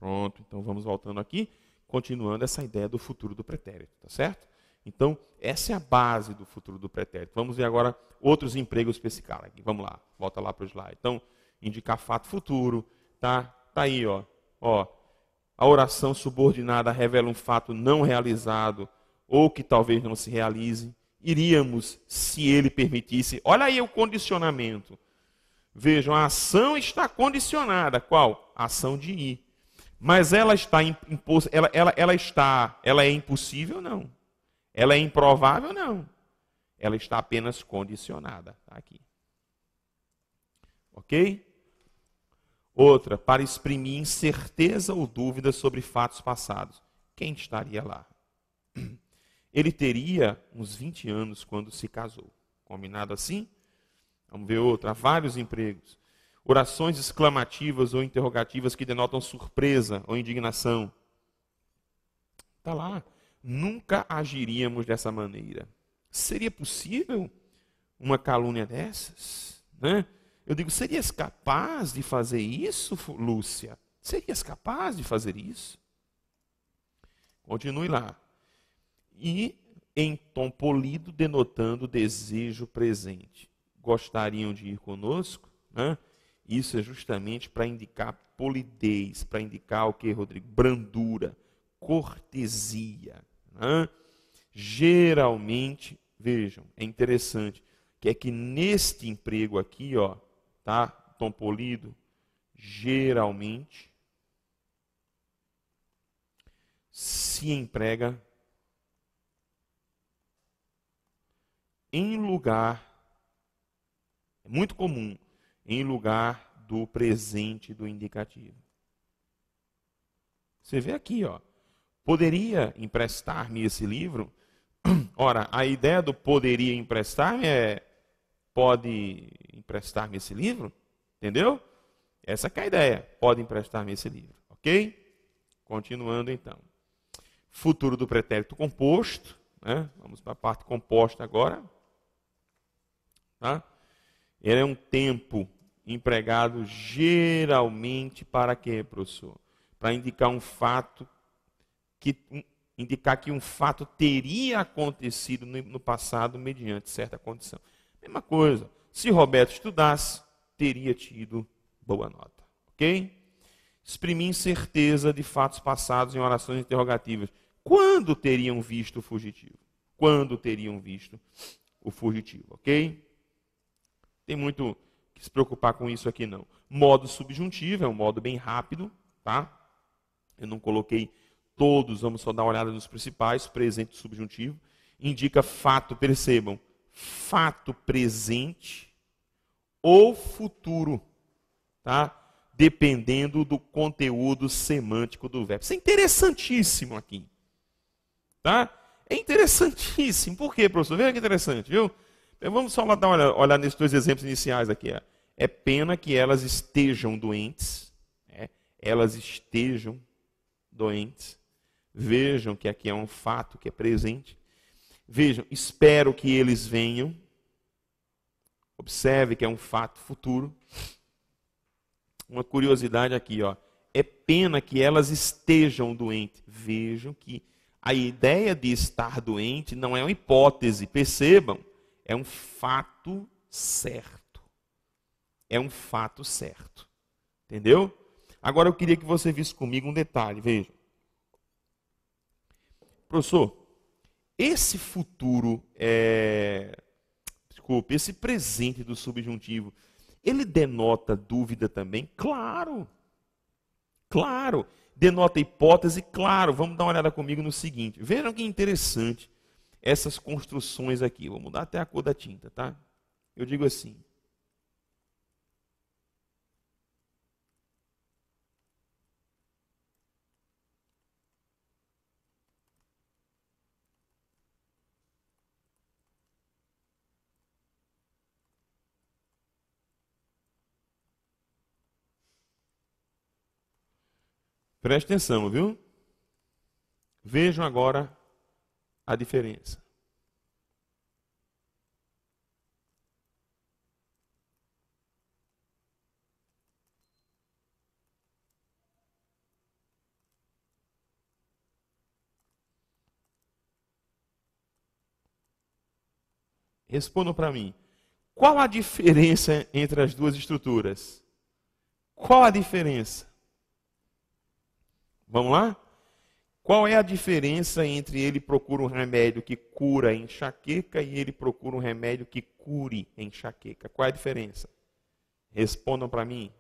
Pronto, então vamos voltando aqui, continuando essa ideia do futuro do pretérito, tá certo? Então, essa é a base do futuro do pretérito. Vamos ver agora outros empregos para esse cara aqui. Vamos lá, volta lá para o slide. Então, indicar fato futuro, tá? Tá aí, ó. A oração subordinada revela um fato não realizado ou que talvez não se realize. Iríamos, se ele permitisse. Olha aí o condicionamento. Vejam, a ação está condicionada. Qual? A ação de ir. Mas ela está imposta, ela é impossível? Não. Ela é improvável? Não. Ela está apenas condicionada. Tá aqui. Ok? Outra, para exprimir incerteza ou dúvida sobre fatos passados. Quem estaria lá? Ele teria uns 20 anos quando se casou. Combinado assim? Vamos ver outra. Há vários empregos. Orações exclamativas ou interrogativas que denotam surpresa ou indignação. Está lá. Nunca agiríamos dessa maneira. Seria possível uma calúnia dessas? Né? Eu digo, serias capaz de fazer isso, Lúcia? Serias capaz de fazer isso? Continue lá. E em tom polido, denotando desejo presente. Gostariam de ir conosco? Né? Isso é justamente para indicar polidez, para indicar o que, Rodrigo? Brandura, cortesia. Né? Geralmente, vejam, é interessante, que é que neste emprego aqui, ó, tá? Tom polido, geralmente se emprega em lugar, é muito comum, em lugar do presente do indicativo. Você vê aqui, ó, poderia emprestar-me esse livro? Ora, a ideia do poderia emprestar-me é, pode emprestar-me esse livro? Entendeu? Essa que é a ideia, pode emprestar-me esse livro, ok? Continuando então. Futuro do pretérito composto, né? Vamos para a parte composta agora. Tá? Ele é um tempo empregado geralmente para quê, professor? Para indicar um fato indicar que um fato teria acontecido no passado mediante certa condição. Mesma coisa, se Roberto estudasse, teria tido boa nota, ok? Exprimir incerteza de fatos passados em orações interrogativas. Quando teriam visto o fugitivo? Quando teriam visto o fugitivo, ok? Tem muito que se preocupar com isso aqui não. Modo subjuntivo, é um modo bem rápido, tá? Eu não coloquei todos, vamos só dar uma olhada nos principais. Presente subjuntivo. Indica fato, percebam, fato presente ou futuro, tá? Dependendo do conteúdo semântico do verbo. Isso é interessantíssimo aqui. Tá? É interessantíssimo. Por quê, professor? Veja que interessante, viu? Vamos só dar uma olhada nesses dois exemplos iniciais aqui. É pena que elas estejam doentes. Elas estejam doentes. Vejam que aqui é um fato que é presente. Vejam, espero que eles venham. Observe que é um fato futuro. Uma curiosidade aqui, ó. É pena que elas estejam doentes. Vejam que a ideia de estar doente não é uma hipótese, percebam. É um fato certo. É um fato certo. Entendeu? Agora eu queria que você visse comigo um detalhe, veja. Professor, esse futuro, desculpe, esse presente do subjuntivo, ele denota dúvida também? Claro. Claro. Denota hipótese? Claro. Vamos dar uma olhada comigo no seguinte. Vejam que interessante essas construções aqui. Vou mudar até a cor da tinta, tá? Eu digo assim. Preste atenção, viu? Vejam agora a diferença. Respondam para mim. Qual a diferença entre as duas estruturas? Qual a diferença? Vamos lá? Qual é a diferença entre ele procura um remédio que cura a enxaqueca e ele procura um remédio que cure a enxaqueca? Qual é a diferença? Respondam para mim.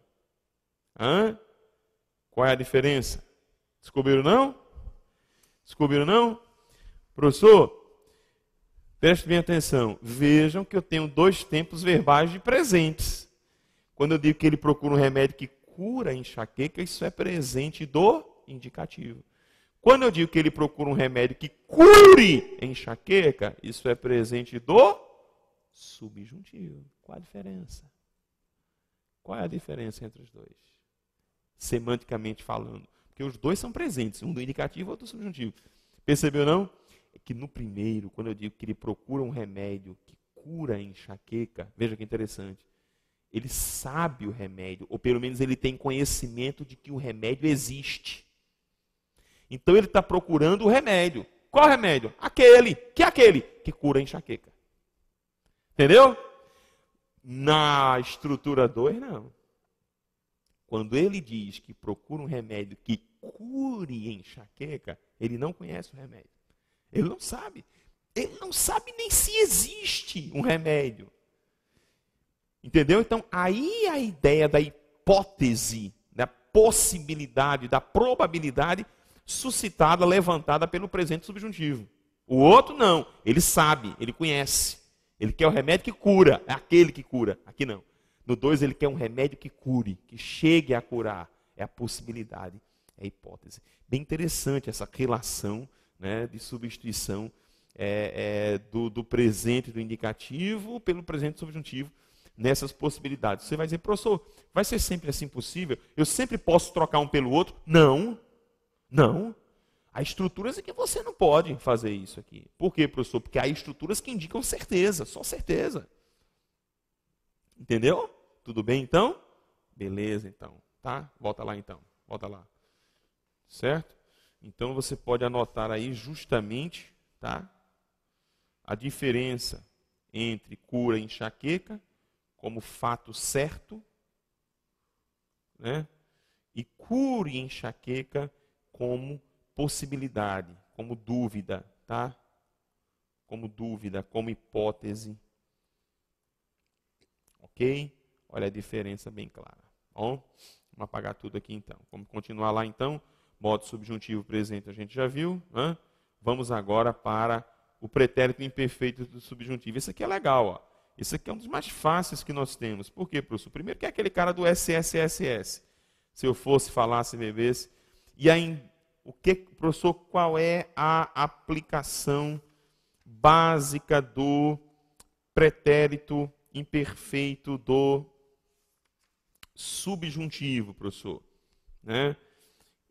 Hã? Qual é a diferença? Descobriram não? Descobriram não? Professor, prestem bem atenção. Vejam que eu tenho 2 tempos verbais de presentes. Quando eu digo que ele procura um remédio que cura a enxaqueca, isso é presente do indicativo. Quando eu digo que ele procura um remédio que cure a enxaqueca, isso é presente do subjuntivo. Qual a diferença? Qual é a diferença entre os dois? Semanticamente falando. Porque os dois são presentes, um do indicativo e outro do subjuntivo. Percebeu não? É que no primeiro, quando eu digo que ele procura um remédio que cura a enxaqueca, veja que interessante. Ele sabe o remédio, ou pelo menos ele tem conhecimento de que o remédio existe. Então ele está procurando o remédio. Qual remédio? Aquele. Que é aquele? Que cura a enxaqueca. Entendeu? Na estrutura 2, não. Quando ele diz que procura um remédio que cure a enxaqueca, ele não conhece o remédio. Ele não sabe. Ele não sabe nem se existe um remédio. Entendeu? Então, aí a ideia da hipótese, da possibilidade, da probabilidade suscitada, levantada pelo presente subjuntivo. O outro não. Ele sabe, ele conhece. Ele quer o remédio que cura. É aquele que cura. Aqui não. No 2, ele quer um remédio que cure, que chegue a curar. É a possibilidade, é a hipótese. Bem interessante essa relação, né, de substituição do presente do indicativo pelo presente subjuntivo nessas possibilidades. Você vai dizer, professor, vai ser sempre assim possível? Eu sempre posso trocar um pelo outro? Não. Não. Há estruturas em que você não pode fazer isso aqui. Por quê, professor? Porque há estruturas que indicam certeza, só certeza. Entendeu? Tudo bem, então? Beleza, então. Tá? Volta lá, então. Volta lá. Certo? Então, você pode anotar aí justamente, tá, a diferença entre cura e enxaqueca como fato certo, né? E cura e enxaqueca como possibilidade, como dúvida, tá? Como dúvida, como hipótese. Ok? Olha a diferença bem clara. Bom, vamos apagar tudo aqui então. Vamos continuar lá então. Modo subjuntivo presente a gente já viu. Né? Vamos agora para o pretérito imperfeito do subjuntivo. Esse aqui é legal, ó. Esse aqui é um dos mais fáceis que nós temos. Por quê, professor? Primeiro que é aquele cara do SSSS. Se eu fosse falar, se bebesse. E aí, professor, qual é a aplicação básica do pretérito imperfeito do subjuntivo, professor? Né?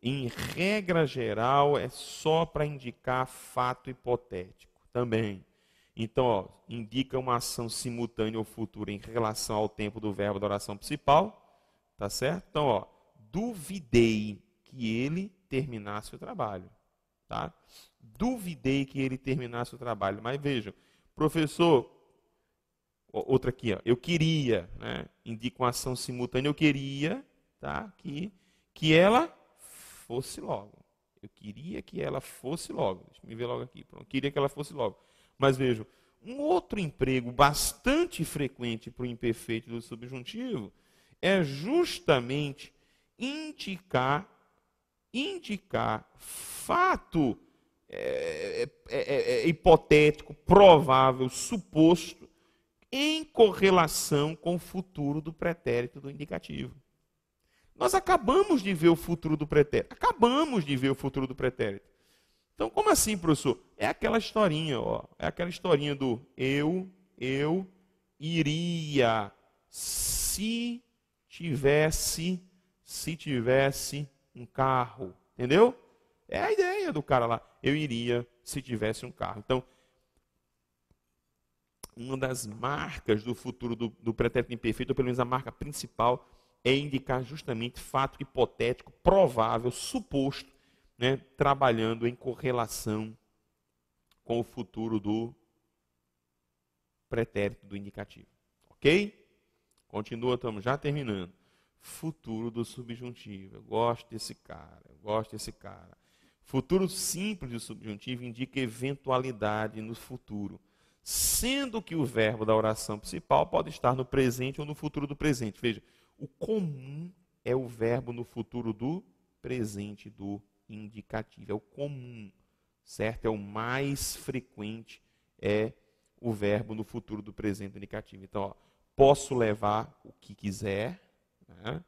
Em regra geral, é só para indicar fato hipotético também. Então, ó, indica uma ação simultânea ou futura em relação ao tempo do verbo da oração principal. Tá certo? Então, ó, duvidei que ele terminasse o trabalho. Tá? Duvidei que ele terminasse o trabalho. Mas vejam, professor, outra aqui, ó, eu queria, né? Indica uma ação simultânea, eu queria, tá? Que ela fosse logo. Eu queria que ela fosse logo. Deixa eu me ver logo aqui. Pronto. Eu queria que ela fosse logo. Mas vejam, um outro emprego bastante frequente para o imperfeito do subjuntivo é justamente indicar fato hipotético, provável, suposto, em correlação com o futuro do pretérito do indicativo. Nós acabamos de ver o futuro do pretérito. Acabamos de ver o futuro do pretérito. Então, como assim, professor? É aquela historinha, ó. É aquela historinha do eu iria se tivesse um carro. Entendeu? É a ideia do cara lá. Eu iria se tivesse um carro. Então, uma das marcas do futuro do pretérito imperfeito, ou pelo menos a marca principal, é indicar justamente fato hipotético, provável, suposto, né, trabalhando em correlação com o futuro do pretérito do indicativo. Ok? Continua, estamos já terminando. Futuro do subjuntivo. Eu gosto desse cara. Futuro simples do subjuntivo indica eventualidade no futuro, sendo que o verbo da oração principal pode estar no presente ou no futuro do presente. Veja, o comum é o verbo no futuro do presente do indicativo. É o comum, certo? É o mais frequente, é o verbo no futuro do presente do indicativo. Então, ó, posso levar o que quiser, né?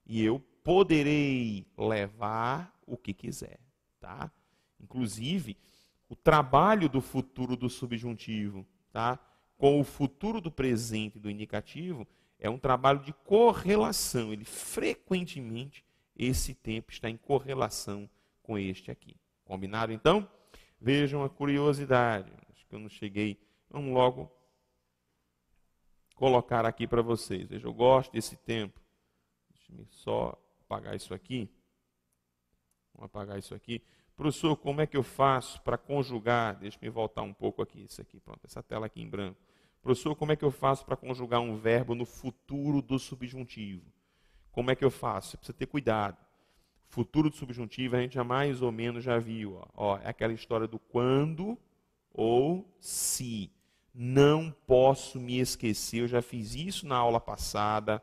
E eu poderei levar o que quiser. Tá? Inclusive, o trabalho do futuro do subjuntivo, tá, com o futuro do presente do indicativo é um trabalho de correlação. Ele frequentemente, esse tempo está em correlação com este aqui. Combinado, então? Vejam a curiosidade. Acho que eu não cheguei. Vamos logo colocar aqui para vocês. Veja, eu gosto desse tempo. Deixa eu só apagar isso aqui. Vamos apagar isso aqui. Professor, como é que eu faço para conjugar? Deixa eu voltar um pouco aqui. Isso aqui, pronto, essa tela aqui em branco. Professor, como é que eu faço para conjugar um verbo no futuro do subjuntivo? Como é que eu faço? Você precisa ter cuidado. Futuro do subjuntivo a gente já mais ou menos já viu. Ó, é aquela história do quando ou se. Não posso me esquecer. Eu já fiz isso na aula passada,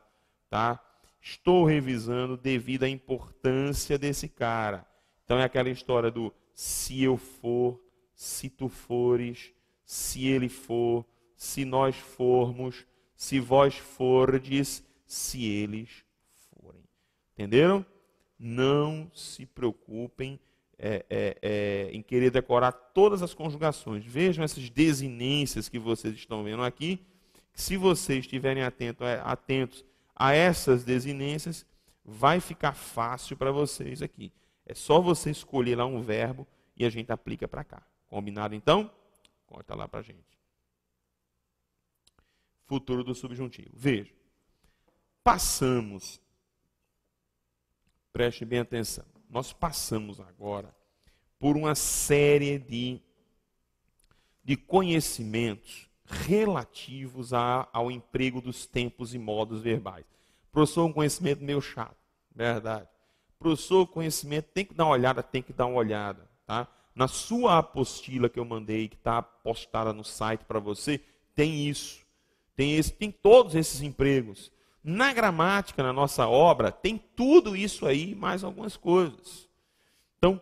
tá? Estou revisando devido à importância desse cara. Então é aquela história do se eu for, se tu fores, se ele for, se nós formos, se vós fordes, se eles forem. Entenderam? Não se preocupem em querer decorar todas as conjugações. Vejam essas desinências que vocês estão vendo aqui. Se vocês estiverem atentos a essas desinências, vai ficar fácil para vocês aqui. É só você escolher lá um verbo e a gente aplica para cá. Combinado, então? Corta lá para a gente. Futuro do subjuntivo. Veja. Passamos. Preste bem atenção. Nós passamos agora por uma série de conhecimentos relativos ao emprego dos tempos e modos verbais. Professor, um conhecimento meio chato, verdade. Professor, conhecimento, tem que dar uma olhada, tá? Na sua apostila que eu mandei, que está postada no site para você, tem isso. Tem todos esses empregos. Na gramática, na nossa obra, tem tudo isso aí, mais algumas coisas. Então,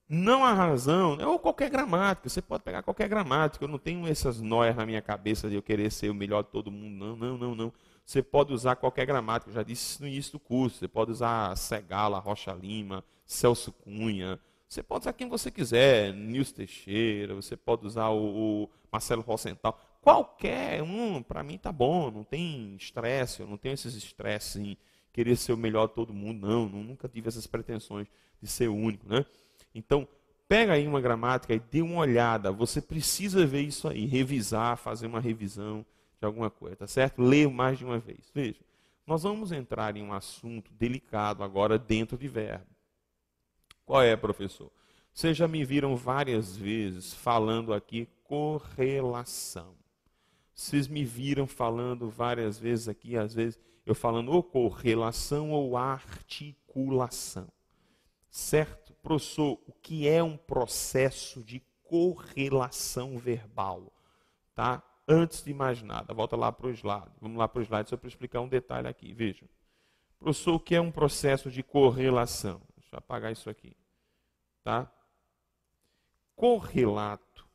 não há razão, ou qualquer gramática, você pode pegar qualquer gramática, eu não tenho essas noias na minha cabeça de eu querer ser o melhor de todo mundo, não. Você pode usar qualquer gramática, eu já disse isso no início do curso, você pode usar Segala, Rocha Lima, Celso Cunha, você pode usar quem você quiser, Nilson Teixeira, você pode usar o Marcelo Rosenthal, qualquer um, para mim tá bom, não tem estresse, eu não tenho esses estresses em querer ser o melhor de todo mundo, nunca tive essas pretensões de ser único, né? Então, pega aí uma gramática e dê uma olhada, você precisa ver isso aí, revisar, fazer uma revisão de alguma coisa, tá certo? Ler mais de uma vez. Veja, nós vamos entrar em um assunto delicado agora dentro de verbo. Qual é, professor? Vocês já me viram várias vezes falando aqui correlação. Vocês me viram falando várias vezes aqui, às vezes eu falando ou correlação ou articulação. Certo? Professor, o que é um processo de correlação verbal? Tá? Antes de mais nada, volta lá para o slide. Vamos lá para o slide só para explicar um detalhe aqui. Veja. Professor, o que é um processo de correlação? Deixa eu apagar isso aqui. Tá? Correlato.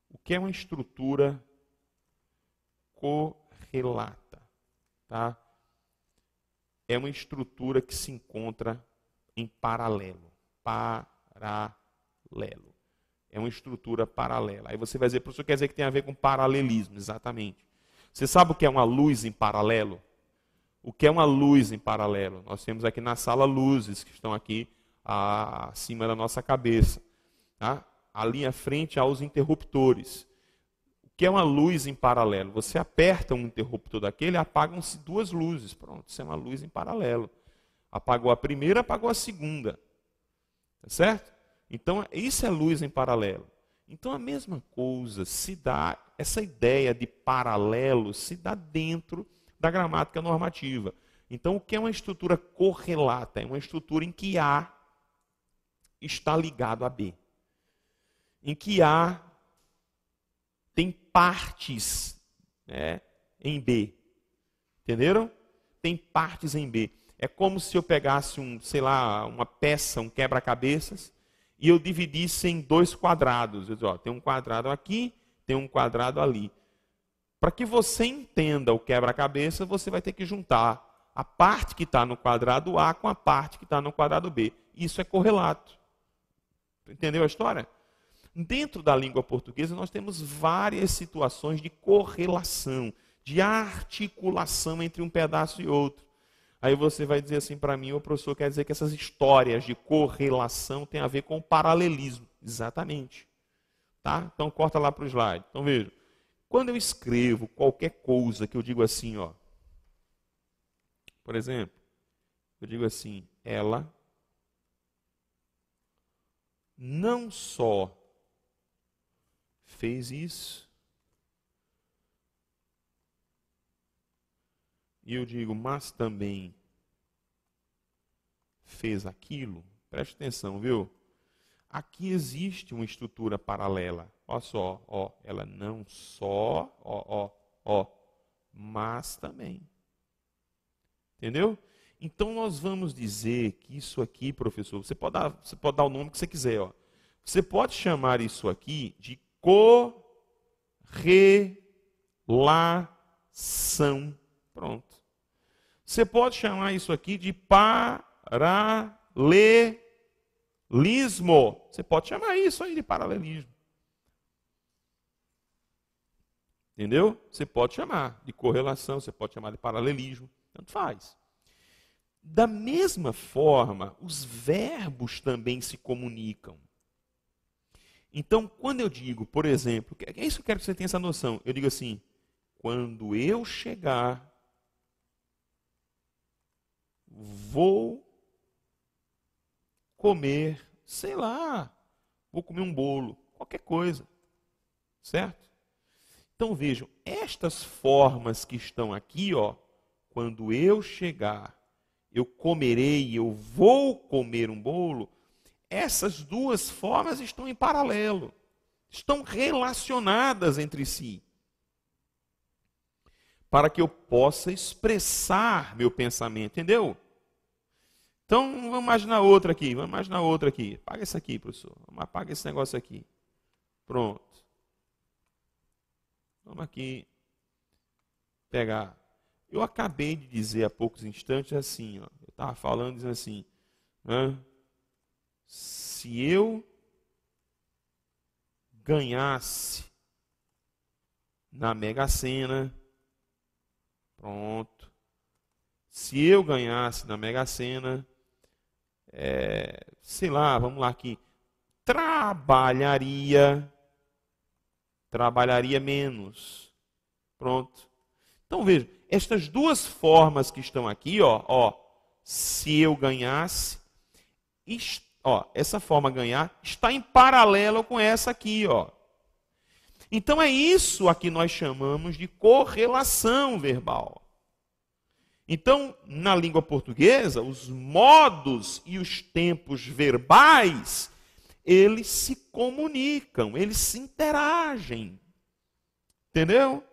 O que é uma estrutura correlata? Tá? É uma estrutura que se encontra em paralelo. Paralelo. É uma estrutura paralela. Aí você vai dizer, professor, quer dizer que tem a ver com paralelismo. Exatamente. Você sabe o que é uma luz em paralelo? O que é uma luz em paralelo? Nós temos aqui na sala luzes que estão aqui acima da nossa cabeça. Tá? Ali à frente há os interruptores. O que é uma luz em paralelo? Você aperta um interruptor daquele e apagam-se duas luzes. Pronto, isso é uma luz em paralelo. Apagou a primeira, apagou a segunda. Tá certo? Então, isso é luz em paralelo. Então, a mesma coisa se dá essa ideia de paralelo se dá dentro da gramática normativa. Então, o que é uma estrutura correlata? É uma estrutura em que A está ligado a B. Em que A tem partes, né, em B. Entenderam? Tem partes em B. É como se eu pegasse uma peça, um quebra-cabeças, e eu dividisse em 2 quadrados. Eu digo, ó, tem um quadrado aqui, tem um quadrado ali. Para que você entenda o quebra-cabeça, você vai ter que juntar a parte que está no quadrado A com a parte que está no quadrado B. Isso é correlato. Entendeu a história? Dentro da língua portuguesa, nós temos várias situações de correlação, de articulação entre um pedaço e outro. Aí você vai dizer assim para mim, o professor quer dizer que essas histórias de correlação têm a ver com o paralelismo. Exatamente. Tá? Então, corta lá para o slide. Então, veja. Quando eu escrevo qualquer coisa que eu digo assim, ó, por exemplo, eu digo assim, ela não só fez isso, e eu digo, mas também fez aquilo. Preste atenção, viu? Aqui existe uma estrutura paralela. Olha só, ó, ela não só, mas também. Entendeu? Então nós vamos dizer que isso aqui, professor, você pode dar o nome que você quiser, ó. Você pode chamar isso aqui de correlação. Pronto. Você pode chamar isso aqui de paralelismo. Você pode chamar isso aí de paralelismo. Entendeu? Você pode chamar de correlação, você pode chamar de paralelismo. Tanto faz. Da mesma forma, os verbos também se comunicam. Então, quando eu digo, por exemplo, é isso que eu quero que você tenha essa noção. Eu digo assim, quando eu chegar, vou comer, sei lá, vou comer um bolo, qualquer coisa. Certo? Então, vejam, estas formas que estão aqui, ó, quando eu chegar, eu comerei, eu vou comer um bolo, essas duas formas estão em paralelo, estão relacionadas entre si, para que eu possa expressar meu pensamento, entendeu? Então, vamos imaginar outra aqui, Apaga isso aqui, professor, apaga esse negócio aqui. Pronto. Vamos aqui pegar. Eu acabei de dizer há poucos instantes assim, ó, eu estava falando, dizendo assim, se eu ganhasse na Mega Sena, pronto, se eu ganhasse na Mega Sena, sei lá, vamos lá aqui, trabalharia menos. Pronto. Então veja, estas duas formas que estão aqui, ó, se eu ganhasse, essa forma ganhar está em paralelo com essa aqui, ó. Então é isso a que nós chamamos de correlação verbal. Então, na língua portuguesa, os modos e os tempos verbais, eles se comunicam, eles se interagem. Entendeu?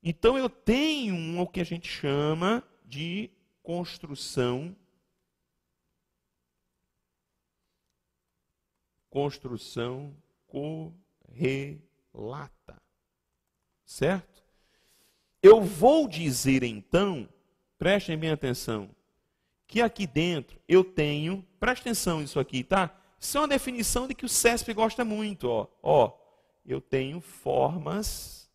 Então eu tenho o que a gente chama de construção correlata. Certo? Eu vou dizer então, prestem bem atenção, que aqui dentro eu tenho, presta atenção nisso aqui, tá? Isso é uma definição de que o CESP gosta muito, ó. Eu tenho formas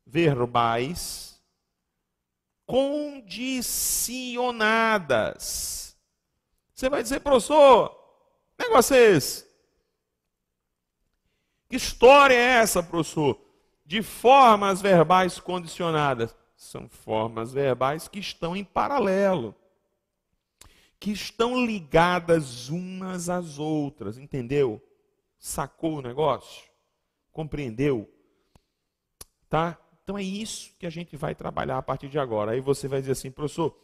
verbais condicionadas. Você vai dizer, professor, que negócio é esse? Que história é essa, professor? De formas verbais condicionadas. São formas verbais que estão em paralelo, que estão ligadas umas às outras, entendeu? Sacou o negócio? Compreendeu? Tá? Então é isso que a gente vai trabalhar a partir de agora. Aí você vai dizer assim, professor,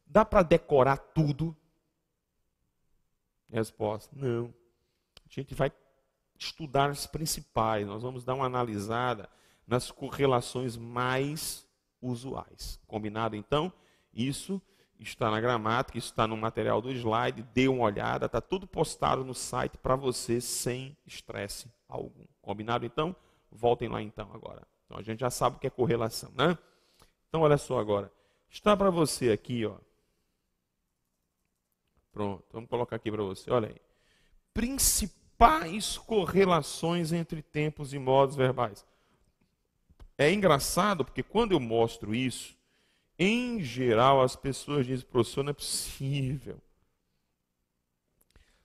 dá para decorar tudo? Resposta, não. A gente vai estudar as principais, nós vamos dar uma analisada nas correlações mais usuais. Combinado então? Isso está na gramática, isso está no material do slide, dê uma olhada, está tudo postado no site para você sem estresse algum. Combinado então? Voltem lá então agora. Então a gente já sabe o que é correlação, né? Então olha só agora. Está para você aqui, ó. Pronto, vamos colocar aqui para você, olha aí. Principais correlações entre tempos e modos verbais. É engraçado porque quando eu mostro isso, em geral as pessoas dizem, professor, não é possível.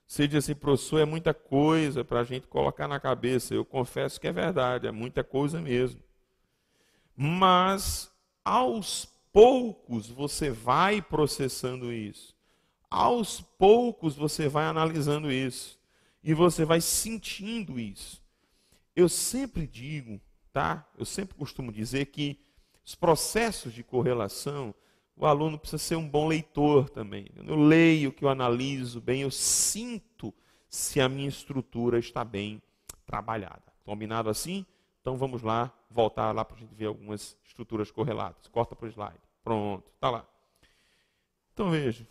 Você diz assim, professor, é muita coisa para a gente colocar na cabeça. Eu confesso que é verdade, é muita coisa mesmo. Mas, aos poucos, você vai processando isso. Aos poucos, você vai analisando isso. E você vai sentindo isso. Eu sempre digo, tá? Eu sempre costumo dizer que os processos de correlação, o aluno precisa ser um bom leitor também. Eu leio, que eu analiso bem, eu sinto se a minha estrutura está bem trabalhada. Combinado assim? Então vamos lá, voltar lá para a gente ver algumas estruturas correlatas. Corta para o slide. Pronto, está lá. Então veja,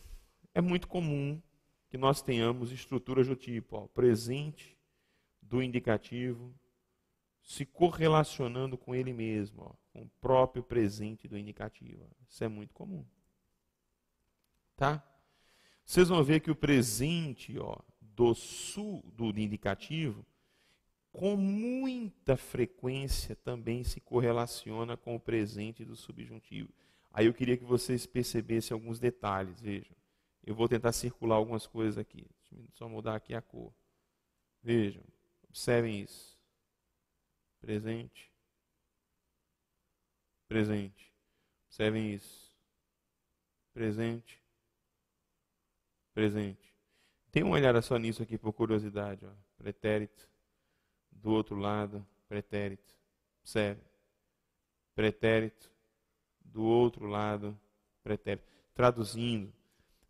é muito comum que nós tenhamos estruturas do tipo, ó, presente do indicativo se correlacionando com ele mesmo, ó, com o próprio presente do indicativo. Isso é muito comum. Tá? Vocês vão ver que o presente, ó, do indicativo, com muita frequência também se correlaciona com o presente do subjuntivo. Aí eu queria que vocês percebessem alguns detalhes, vejam. Eu vou tentar circular algumas coisas aqui. Deixa eu só mudar aqui a cor. Vejam, observem isso. Presente. Presente. Observem isso. Presente. Presente. Dê uma olhada só nisso aqui por curiosidade. Ó. Pretérito. Do outro lado, pretérito. Observe. Pretérito. Do outro lado, pretérito. Traduzindo,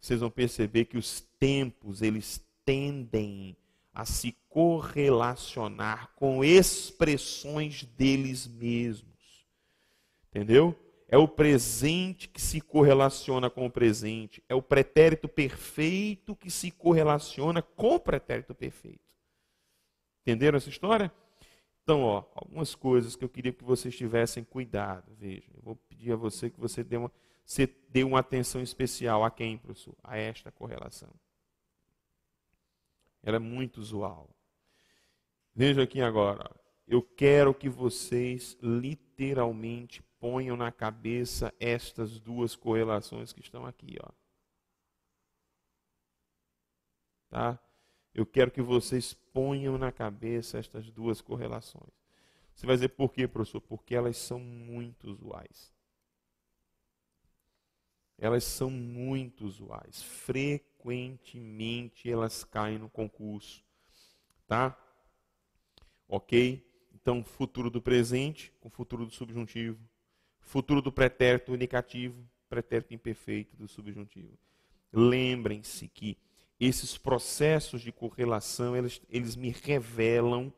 vocês vão perceber que os tempos, eles tendem a se correlacionar com expressões deles mesmos. Entendeu? É o presente que se correlaciona com o presente. É o pretérito perfeito que se correlaciona com o pretérito perfeito. Entenderam essa história? Então, ó, algumas coisas que eu queria que vocês tivessem cuidado. Veja, eu vou pedir a você que você dê uma atenção especial a quem, professor? A esta correlação. Ela é muito usual. Veja aqui agora. Eu quero que vocês literalmente ponham na cabeça estas duas correlações que estão aqui, ó. Tá? Eu quero que vocês ponham na cabeça estas duas correlações. Você vai dizer por quê, professor? Porque elas são muito usuais. Elas são muito usuais. Frequentemente elas caem no concurso. Tá? Ok? Então, futuro do presente com futuro do subjuntivo. Futuro do pretérito indicativo, pretérito imperfeito do subjuntivo. Lembrem-se que esses processos de correlação, eles me revelam,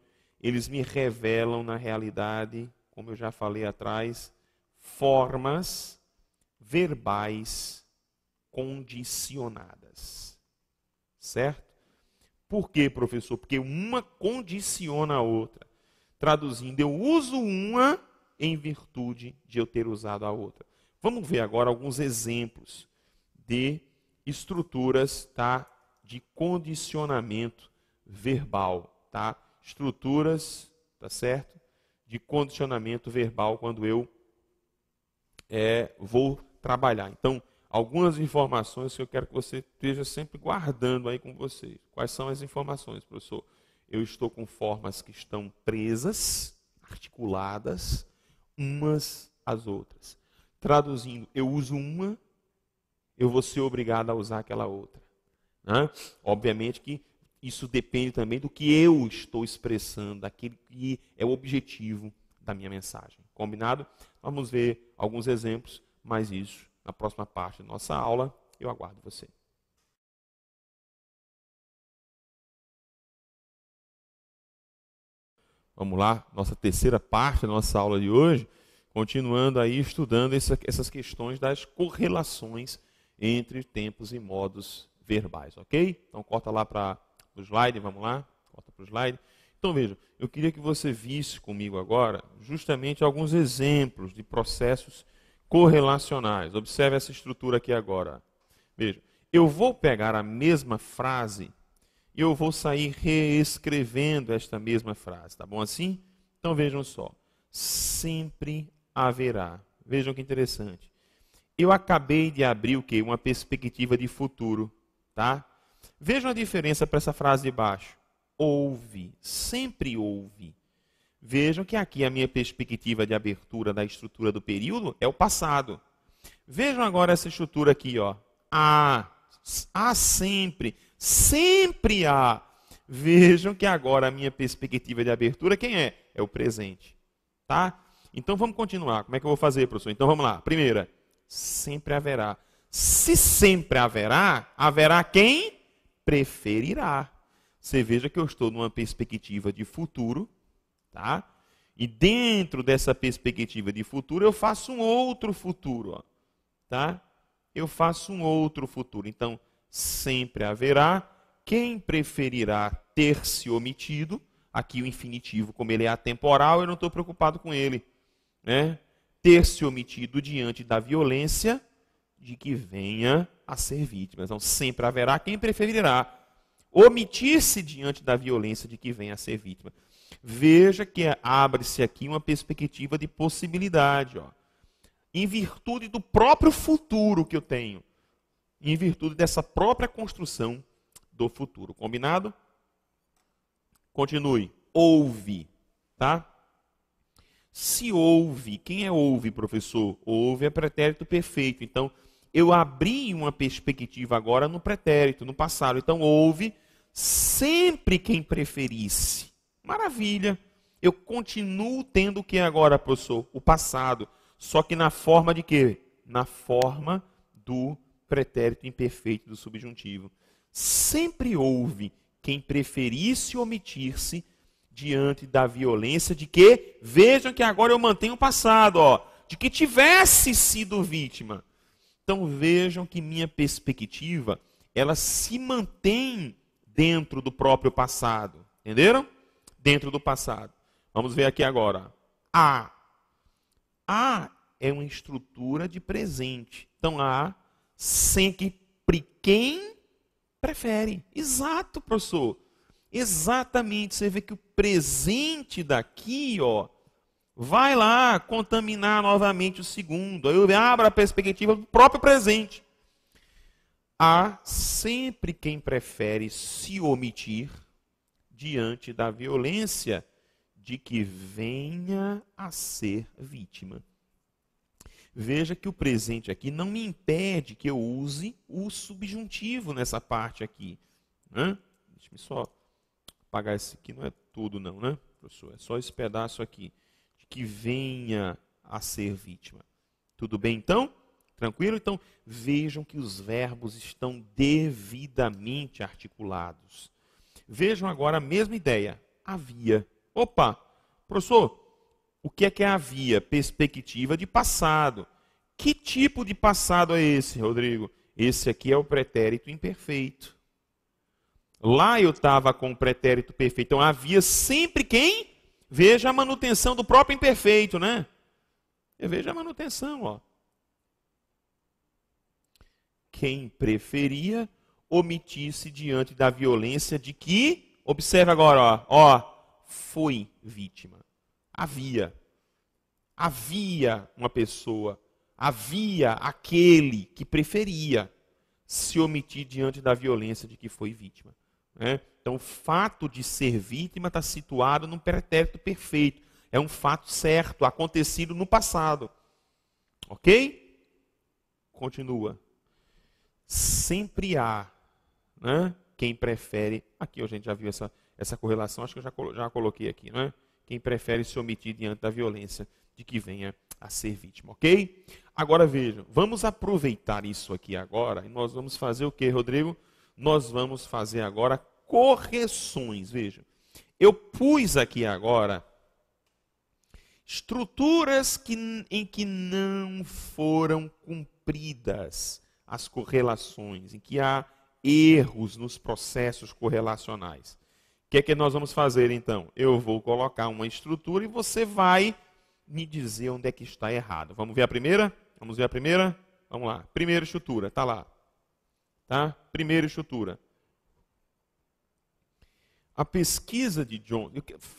na realidade, como eu já falei atrás, formas verbais condicionadas. Certo? Por quê, professor? Porque uma condiciona a outra. Traduzindo, eu uso uma em virtude de eu ter usado a outra. Vamos ver agora alguns exemplos de estruturas, tá, de condicionamento verbal, tá? Estruturas, tá certo? De condicionamento verbal quando eu vou trabalhar. Então, algumas informações que eu quero que você esteja sempre guardando aí com você. Quais são as informações, professor? Eu estou com formas que estão presas, articuladas, umas às outras. Traduzindo, eu uso uma, eu vou ser obrigado a usar aquela outra. Né? Obviamente que isso depende também do que eu estou expressando, daquele que é o objetivo da minha mensagem. Combinado? Vamos ver alguns exemplos, mas isso na próxima parte da nossa aula. Eu aguardo você. Vamos lá, nossa terceira parte da nossa aula de hoje, continuando aí estudando essas questões das correlações entre tempos e modos verbais, ok? Então corta lá para o slide, vamos lá, corta para o slide. Então veja, eu queria que você visse comigo agora justamente alguns exemplos de processos correlacionais. Observe essa estrutura aqui agora. Veja, eu vou pegar a mesma frase e eu vou sair reescrevendo esta mesma frase, tá bom assim? Então vejam só, sempre haverá. Vejam que interessante. Eu acabei de abrir o quê? Uma perspectiva de futuro, tá? Vejam a diferença para essa frase de baixo. Houve, sempre houve. Vejam que aqui a minha perspectiva de abertura da estrutura do período é o passado. Vejam agora essa estrutura aqui, ó. Há sempre, sempre há. Vejam que agora a minha perspectiva de abertura, quem é? É o presente, tá? Então vamos continuar. Como é que eu vou fazer, professor? Então vamos lá. Primeira, sempre haverá. Se sempre haverá, haverá quem preferirá. Você veja que eu estou numa perspectiva de futuro, tá? E dentro dessa perspectiva de futuro, eu faço um outro futuro, ó, tá? Eu faço um outro futuro. Então, sempre haverá quem preferirá ter se omitido. Aqui o infinitivo, como ele é atemporal, eu não estou preocupado com ele, né? Ter se omitido diante da violência de que venha a ser vítima. Então, sempre haverá quem preferirá omitir-se diante da violência de que venha a ser vítima. Veja que abre-se aqui uma perspectiva de possibilidade, ó. Em virtude do próprio futuro que eu tenho, em virtude dessa própria construção do futuro. Combinado? Continue. Houve, tá? Se houve, quem é houve, professor? Houve é pretérito perfeito. Então, eu abri uma perspectiva agora no pretérito, no passado. Então, houve sempre quem preferisse. Maravilha. Eu continuo tendo o que agora, professor? O passado. Só que na forma de quê? Na forma do pretérito imperfeito do subjuntivo. Sempre houve quem preferisse omitir-se diante da violência de que, vejam que agora eu mantenho o passado, ó, de que tivesse sido vítima. Então vejam que minha perspectiva, ela se mantém dentro do próprio passado. Entenderam? Dentro do passado. Vamos ver aqui agora. A é uma estrutura de presente. Então, há sempre quem prefere. Exato, professor. Exatamente. Você vê que o presente daqui, ó, vai lá contaminar novamente o segundo. Aí eu abro a perspectiva do próprio presente. Há sempre quem prefere se omitir diante da violência de que venha a ser vítima. Veja que o presente aqui não me impede que eu use o subjuntivo nessa parte aqui, né? Deixa eu só apagar esse aqui, não é tudo não, né, professor? É só esse pedaço aqui, de que venha a ser vítima. Tudo bem então? Tranquilo? Então, vejam que os verbos estão devidamente articulados. Vejam agora a mesma ideia. Havia. Opa, professor, o que é havia? Perspectiva de passado. Que tipo de passado é esse, Rodrigo? Esse aqui é o pretérito imperfeito. Lá eu estava com o pretérito perfeito. Então havia sempre quem? Veja a manutenção do próprio imperfeito, né? Veja a manutenção, ó. Quem preferia omitir-se diante da violência de que, observe agora, ó, foi vítima. Havia uma pessoa, havia aquele que preferia se omitir diante da violência de que foi vítima, né? Então, o fato de ser vítima está situado num pretérito perfeito. É um fato certo, acontecido no passado. Ok? Continua. Sempre há, né, quem prefere. Aqui a gente já viu essa correlação, acho que eu já coloquei aqui, né? quem prefere se omitir diante da violência de que venha a ser vítima, ok? Agora vejam, vamos aproveitar isso aqui agora e nós vamos fazer o que, Rodrigo? Nós vamos fazer agora correções, vejam. Eu pus aqui agora estruturas em que não foram cumpridas as correlações, em que há erros nos processos correlacionais. O que é que nós vamos fazer então? Eu vou colocar uma estrutura e você vai me dizer onde é que está errado. Vamos ver a primeira? Vamos ver a primeira? Vamos lá. Primeira estrutura, está lá. Tá? Primeira estrutura. A pesquisa de John...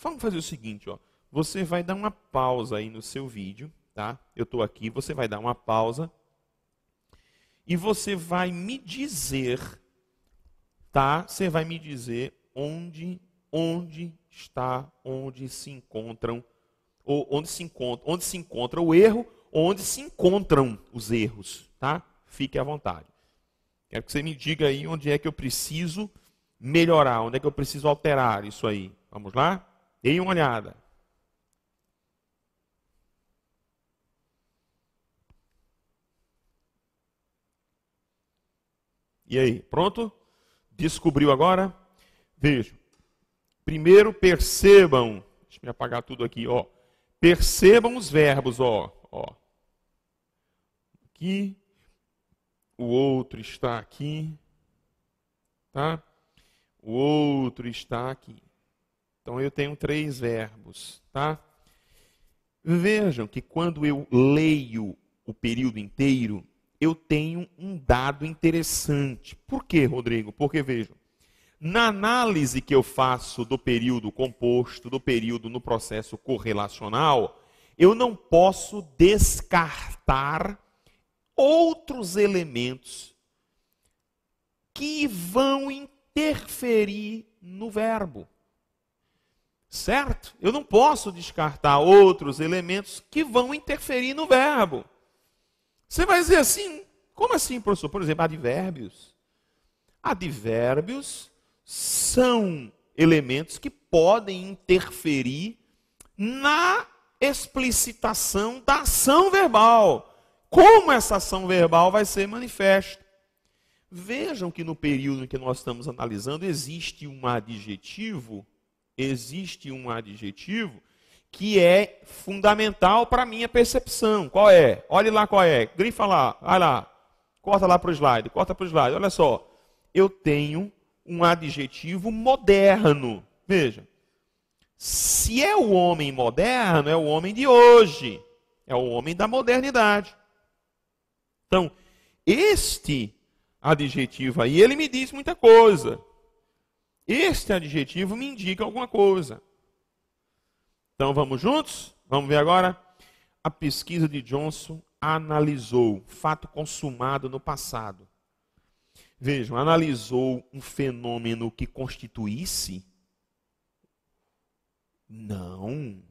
Vamos fazer o seguinte, ó. Você vai dar uma pausa aí no seu vídeo, tá? Eu estou aqui, você vai dar uma pausa e você vai me dizer, tá? Você vai me dizer onde se encontram, ou onde se encontra o erro, ou onde se encontram os erros, tá? Fique à vontade. Quero que você me diga aí onde é que eu preciso melhorar, onde é que eu preciso alterar isso aí. Vamos lá? Deem uma olhada. E aí, pronto? Descobriu agora? Vejam. Primeiro percebam, deixa eu apagar tudo aqui, ó. Percebam os verbos, ó. Aqui, o outro está aqui, tá? O outro está aqui. Então eu tenho 3 verbos, tá? Vejam que quando eu leio o período inteiro, eu tenho um dado interessante. Por quê, Rodrigo? Porque, vejam, na análise que eu faço do período composto, do período no processo correlacional, eu não posso descartar outros elementos que vão interferir no verbo. Certo? Eu não posso descartar outros elementos que vão interferir no verbo. Você vai dizer assim, como assim, professor? Por exemplo, advérbios. Advérbios são elementos que podem interferir na explicitação da ação verbal. Como essa ação verbal vai ser manifesta? Vejam que no período em que nós estamos analisando existe um adjetivo que é fundamental para a minha percepção. Qual é? Olhe lá qual é. Grifa lá, vai lá. Corta lá para o slide, Olha só. Eu tenho um adjetivo moderno. Veja. Se é o homem moderno, é o homem de hoje. É o homem da modernidade. Então, este adjetivo aí, ele me diz muita coisa. Este adjetivo me indica alguma coisa. Então, vamos juntos? Vamos ver agora? A pesquisa de Johnson analisou fato consumado no passado. Vejam, analisou um fenômeno que constituísse? Não.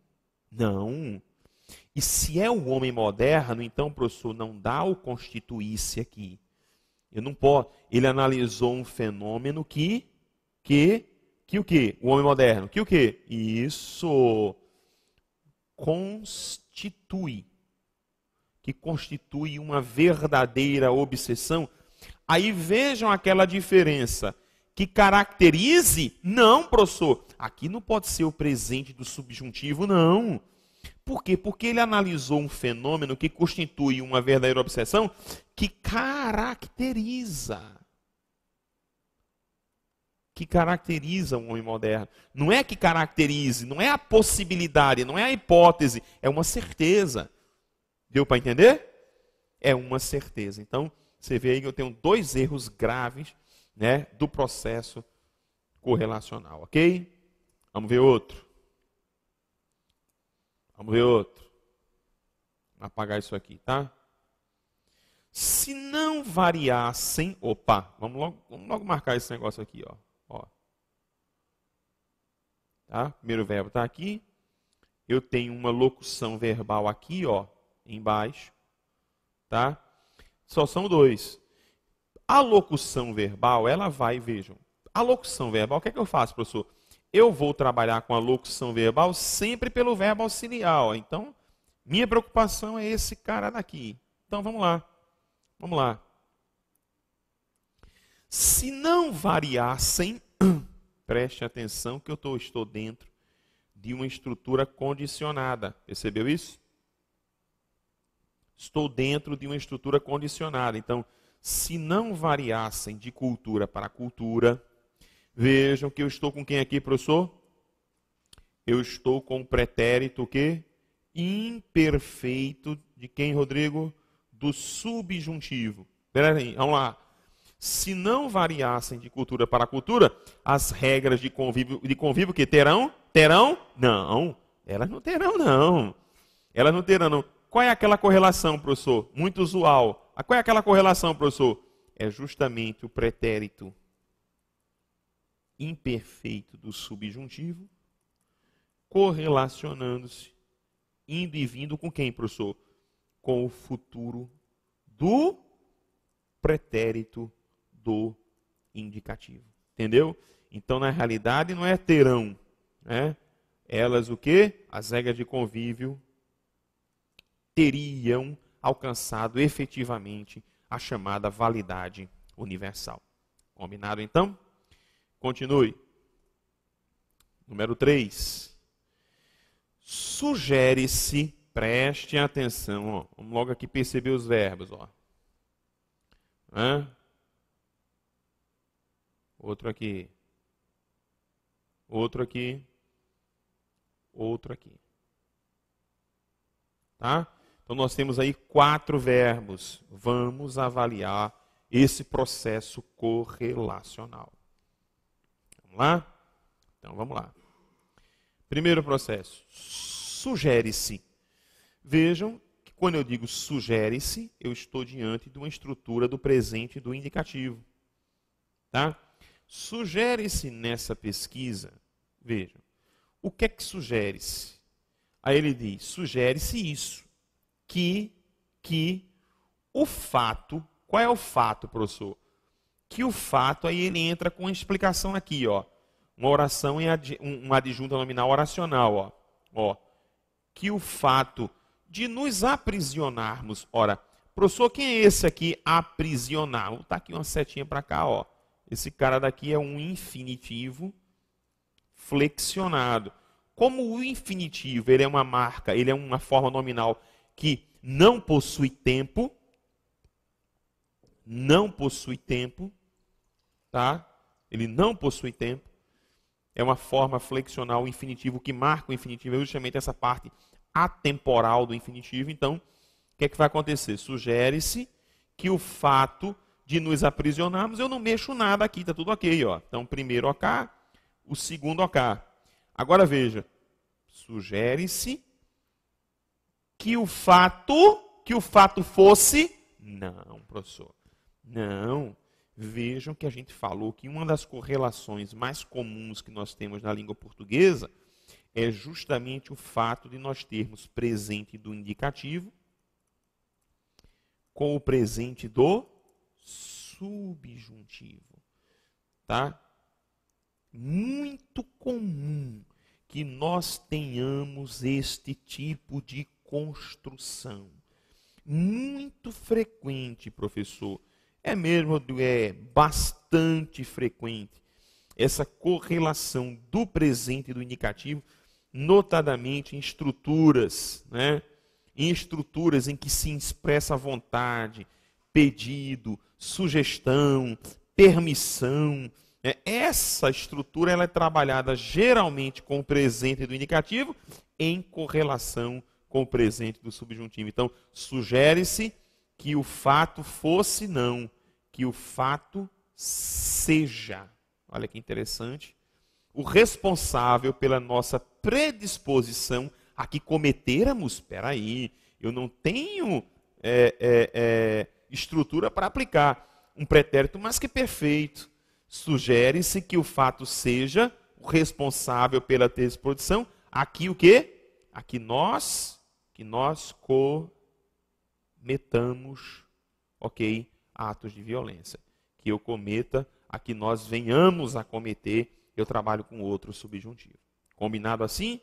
E se é o homem moderno, então, professor, não dá o constituísse aqui. Eu não posso. Ele analisou um fenômeno que o quê? O homem moderno. Que o quê? Isso que constitui uma verdadeira obsessão. Aí vejam aquela diferença. Que caracterize? Não, professor. Aqui não pode ser o presente do subjuntivo, não. Por quê? Porque ele analisou um fenômeno que constitui uma verdadeira obsessão que caracteriza. Um homem moderno. Não é que caracterize, não é a possibilidade, não é a hipótese, é uma certeza. Deu para entender? É uma certeza. Então, você vê aí que eu tenho 2 erros graves, né, do processo correlacional, ok? Vamos ver outro. Vou apagar isso aqui, tá? Se não variassem... vamos logo marcar esse negócio aqui, ó. Tá? Primeiro verbo está aqui. Eu tenho uma locução verbal aqui, ó, embaixo. Tá? Só são 2. A locução verbal, ela vai, vejam. A locução verbal, o que é que eu faço, professor? eu vou trabalhar com a locução verbal sempre pelo verbo auxiliar. Ó. Então, minha preocupação é esse cara daqui. Então, vamos lá. Vamos lá. Se não variassem, preste atenção que eu estou dentro de uma estrutura condicionada. Percebeu isso? Estou dentro de uma estrutura condicionada. Então, se não variassem de cultura para cultura, vejam que eu estou com quem aqui, professor? Eu estou com o pretérito o quê? Imperfeito de quem, Rodrigo? Do subjuntivo. Peraí, vamos lá. Se não variassem de cultura para cultura, as regras de convívio que terão? Terão? Não. Elas não terão, não. Elas não terão, não. Qual é aquela correlação, professor? Muito usual. Qual é aquela correlação, professor? É justamente o pretérito imperfeito do subjuntivo correlacionando-se, indo e vindo com quem, professor? Com o futuro do pretérito do indicativo. Entendeu? Então, na realidade, não é terão. Né? Elas o quê? As regras de convívio teriam alcançado efetivamente a chamada validade universal. Combinado, então? Continue. Número 3. Sugere-se, preste atenção, ó. Vamos logo aqui perceber os verbos. Ó. Outro aqui. Outro aqui. Outro aqui. Tá? Então nós temos aí 4 verbos. Vamos avaliar esse processo correlacional. Vamos lá? Então vamos lá. Primeiro processo. Sugere-se. Vejam que quando eu digo sugere-se, eu estou diante de uma estrutura do presente e do indicativo. Tá? Sugere-se nessa pesquisa, vejam, o que é que sugere-se? Aí ele diz, sugere-se isso, que o fato, qual é o fato, professor? Que o fato, aí ele entra com uma explicação aqui, ó, uma oração em uma adjunta nominal oracional, ó, que o fato de nos aprisionarmos, ora, professor, quem é esse aqui, aprisionar? Vou botar aqui uma setinha para cá, ó. Esse cara daqui é um infinitivo flexionado. Como o infinitivo ele é uma marca, ele é uma forma nominal que não possui tempo, tá? Ele não possui tempo. É uma forma flexional, o infinitivo que marca o infinitivo é justamente essa parte atemporal do infinitivo. Então, o que é que vai acontecer? Sugere-se que o fato de nos aprisionarmos, eu não mexo nada aqui, está tudo ok. Ó. Então, o primeiro OK, o segundo OK. Agora veja, sugere-se que o fato fosse... Não, professor, não. Vejam que a gente falou que uma das correlações mais comuns que nós temos na língua portuguesa é justamente o fato de nós termos presente do indicativo com o presente do subjuntivo, tá? Muito comum que nós tenhamos este tipo de construção. Muito frequente, professor. É mesmo, é bastante frequente essa correlação do presente e do indicativo, notadamente em estruturas, né? Em estruturas em que se expressa a vontade, pedido, sugestão, permissão. Essa estrutura ela é trabalhada geralmente com o presente do indicativo em correlação com o presente do subjuntivo. Então, sugere-se que o fato fosse não, que o fato seja. Olha que interessante. O responsável pela nossa predisposição a que cometermos, espera aí, eu não tenho estrutura para aplicar um pretérito mais que perfeito. Sugere-se que o fato seja o responsável pela predisposição. Aqui o quê? Aqui nós cometamos, ok, atos de violência. Que eu cometa, a que nós venhamos a cometer eu trabalho com outro subjuntivo. Combinado assim?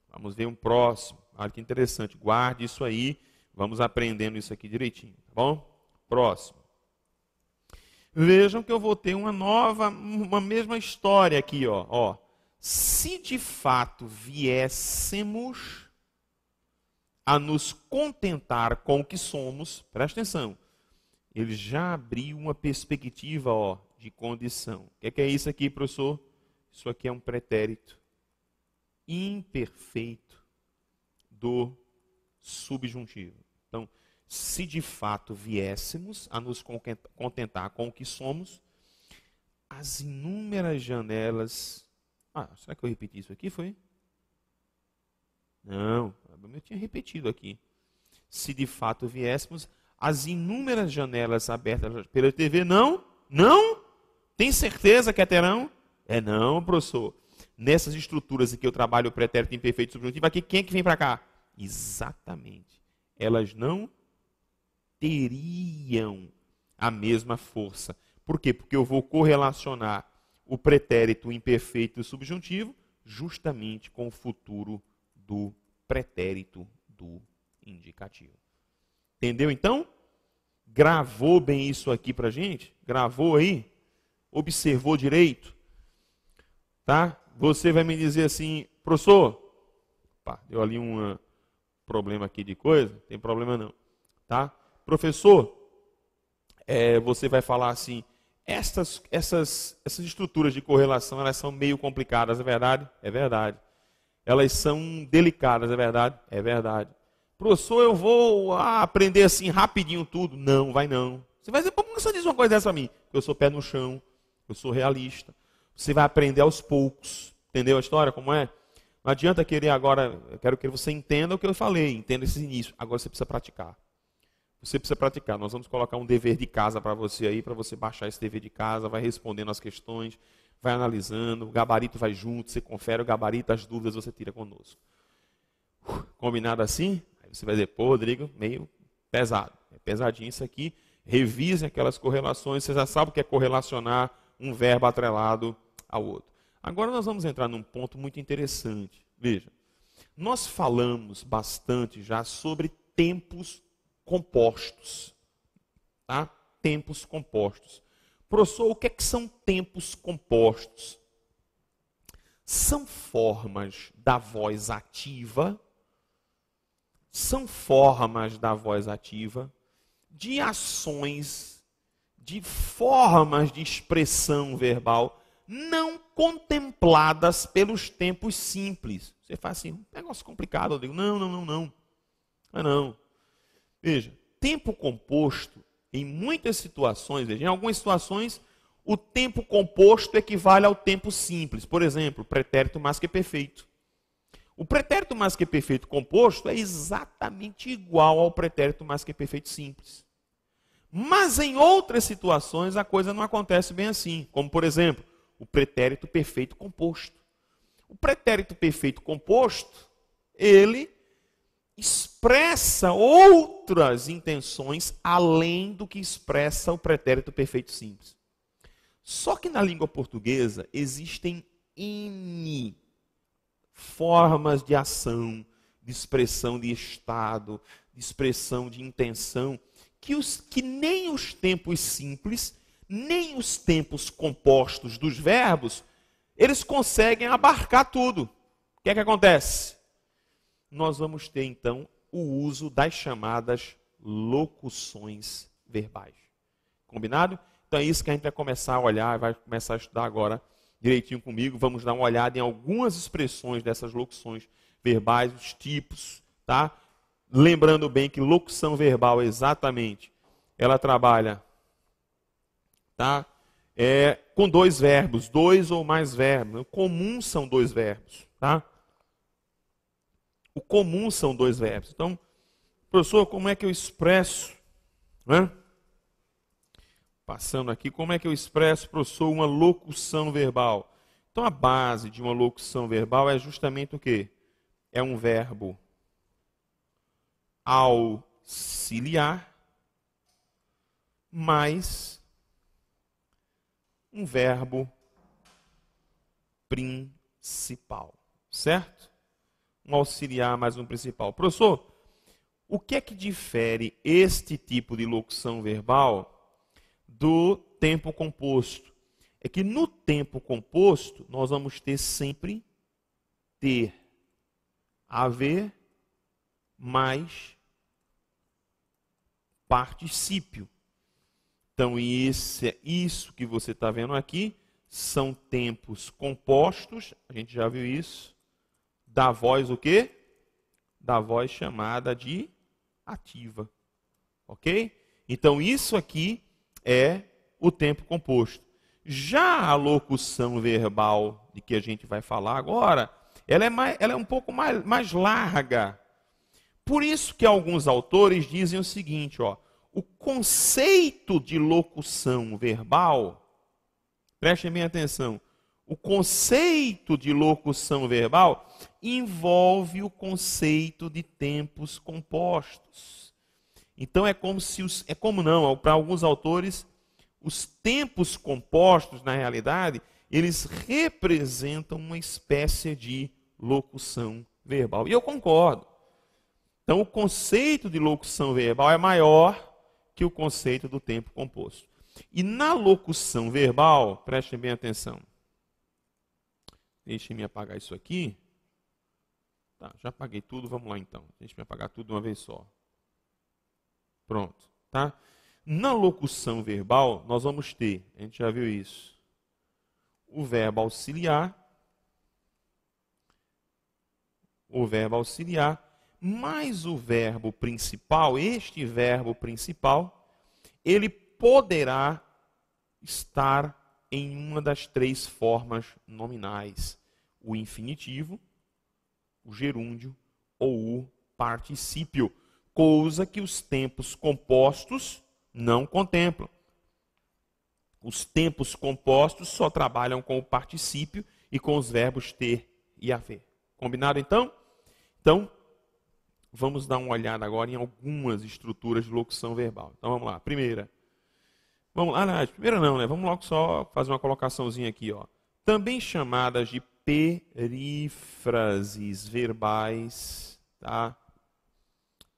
Vamos ver um próximo. Olha que interessante. Guarde isso aí. Vamos aprendendo isso aqui direitinho, tá bom? Próximo. Vejam que eu vou ter uma mesma história aqui, ó. Se de fato viéssemos a nos contentar com o que somos, presta atenção, ele já abriu uma perspectiva, de condição. O que é isso aqui, professor? Isso aqui é um pretérito imperfeito do subjuntivo. Então, se de fato viéssemos a nos contentar com o que somos, as inúmeras janelas... será que eu repeti isso aqui, foi? Não, eu tinha repetido aqui. Se de fato viéssemos, as inúmeras janelas abertas pela TV, não? Tem certeza que terão? Não, professor. Nessas estruturas em que eu trabalho o pretérito imperfeito subjuntivo, aqui quem é que vem para cá? Exatamente. Elas não teriam a mesma força. Por quê? Porque eu vou correlacionar o pretérito imperfeito subjuntivo justamente com o futuro do pretérito do indicativo. Entendeu então? Gravou bem isso aqui para a gente? Gravou aí? Observou direito? Tá? Você vai me dizer assim, professor, deu ali um problema aqui de coisa, não tem problema não, tá? Professor, você vai falar assim, essas estruturas de correlação, elas são meio complicadas, é verdade? É verdade. Elas são delicadas, é verdade? É verdade. Professor, eu vou aprender assim rapidinho tudo? Não, vai não. Você vai dizer, por que você diz uma coisa dessa a mim? Porque eu sou pé no chão, eu sou realista. Você vai aprender aos poucos. Entendeu a história como é? Não adianta querer agora, eu quero que você entenda o que eu falei, entenda esse início. Agora você precisa praticar. Você precisa praticar. Nós vamos colocar um dever de casa para você aí, para você baixar esse dever de casa, vai respondendo as questões, vai analisando, o gabarito vai junto, você confere o gabarito, as dúvidas você tira conosco. Combinado assim? Aí você vai dizer, pô, Rodrigo, meio pesado. É pesadinho isso aqui. Revise aquelas correlações, você já sabe o que é correlacionar um verbo atrelado ao outro. Agora nós vamos entrar num ponto muito interessante. Veja, nós falamos bastante já sobre tempos compostos. Tá? Tempos compostos. Professor, o que são tempos compostos? São formas da voz ativa, de ações, de formas de expressão verbal não contempladas pelos tempos simples. Você faz assim, um negócio complicado. Eu digo, não. Veja, tempo composto, em muitas situações, em algumas situações, o tempo composto equivale ao tempo simples. Por exemplo, o pretérito mais que perfeito. O pretérito mais que perfeito composto é exatamente igual ao pretérito mais que perfeito simples. Mas em outras situações a coisa não acontece bem assim. Como, por exemplo, o pretérito perfeito composto. O pretérito perfeito composto, ele expressa outras intenções além do que expressa o pretérito perfeito simples. Só que na língua portuguesa existem N formas de ação, de expressão de estado, de expressão de intenção, que nem os tempos simples, nem os tempos compostos dos verbos, eles conseguem abarcar tudo. O que é que acontece? Nós vamos ter, então, o uso das chamadas locuções verbais. Combinado? Então é isso que a gente vai começar a olhar, vai começar a estudar agora direitinho comigo. Vamos dar uma olhada em algumas expressões dessas locuções verbais, os tipos, tá? Lembrando bem que locução verbal, exatamente, ela trabalha, tá? Com dois verbos, dois ou mais verbos. O comum são dois verbos, tá? O comum são dois verbos. Então, professor, como é que eu expresso, né? Passando aqui, como é que eu expresso, professor, uma locução verbal? Então, a base de uma locução verbal é justamente o quê? É um verbo auxiliar mais um verbo principal, certo? Um auxiliar mais um principal. Professor, o que é que difere este tipo de locução verbal do tempo composto? É que no tempo composto nós vamos ter sempre ter, haver, mais particípio. Então, isso que você está vendo aqui são tempos compostos, a gente já viu isso, da voz o quê? Da voz chamada de ativa. Ok? Então, isso aqui é o tempo composto. Já a locução verbal de que a gente vai falar agora, ela é um pouco mais larga. Por isso que alguns autores dizem o seguinte, ó, o conceito de locução verbal, prestem bem atenção, o conceito de locução verbal envolve o conceito de tempos compostos. Então para alguns autores, os tempos compostos, na realidade, eles representam uma espécie de locução verbal. E eu concordo. Então, o conceito de locução verbal é maior que o conceito do tempo composto. E na locução verbal, prestem bem atenção. Deixem-me apagar isso aqui. Tá, já apaguei tudo, vamos lá então. Deixem-me apagar tudo de uma vez só. Pronto, tá? Na locução verbal, nós vamos ter, a gente já viu isso, o verbo auxiliar, mais o verbo principal. Este verbo principal, ele poderá estar em uma das três formas nominais: o infinitivo, o gerúndio ou o particípio, coisa que os tempos compostos não contemplam. Os tempos compostos só trabalham com o particípio e com os verbos ter e haver. Combinado então? Então, vamos dar uma olhada agora em algumas estruturas de locução verbal. Então vamos lá. Primeira. Primeira não, né? Vamos logo só fazer uma colocaçãozinha aqui, ó. Também chamadas de perífrases verbais, tá?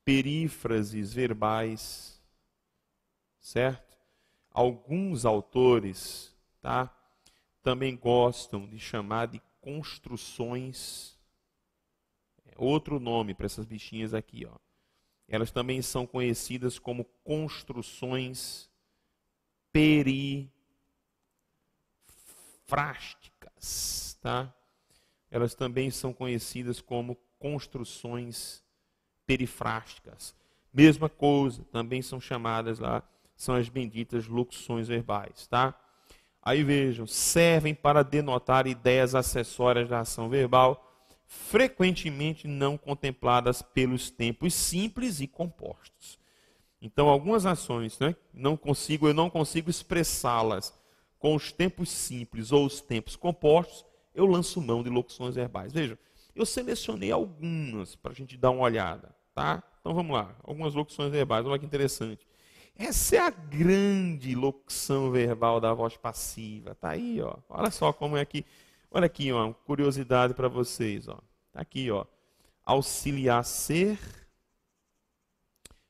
Perífrases verbais, certo? Alguns autores, tá? Também gostam de chamar de construções. Outro nome para essas bichinhas aqui, ó. Elas também são conhecidas como construções perifrásticas, tá? Elas também são conhecidas como construções perifrásticas. Mesma coisa, também são chamadas lá, são as benditas locuções verbais, tá? Aí vejam, servem para denotar ideias acessórias da ação verbal, frequentemente não contempladas pelos tempos simples e compostos. Então, algumas ações, né, eu não consigo expressá-las com os tempos simples ou os tempos compostos, eu lanço mão de locuções verbais. Vejam, eu selecionei algumas para a gente dar uma olhada, tá? Então vamos lá, algumas locuções verbais, olha que interessante. Essa é a grande locução verbal da voz passiva, tá aí, ó. Olha só como é que, olha aqui, ó, curiosidade para vocês, ó. Tá aqui, ó. Auxiliar ser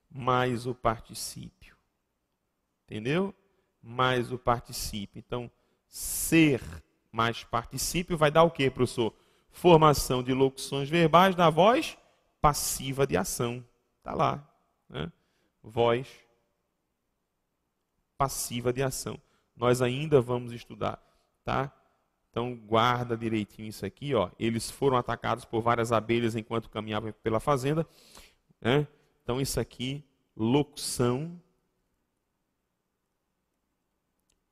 mais o particípio. Entendeu? Mais o particípio. Então, ser mais particípio vai dar o quê, professor? Formação de locuções verbais da voz passiva de ação. Tá lá, né? Voz passiva de ação. Nós ainda vamos estudar, tá? Então, guarda direitinho isso aqui, ó. Eles foram atacados por várias abelhas enquanto caminhavam pela fazenda, né? Então, isso aqui, locução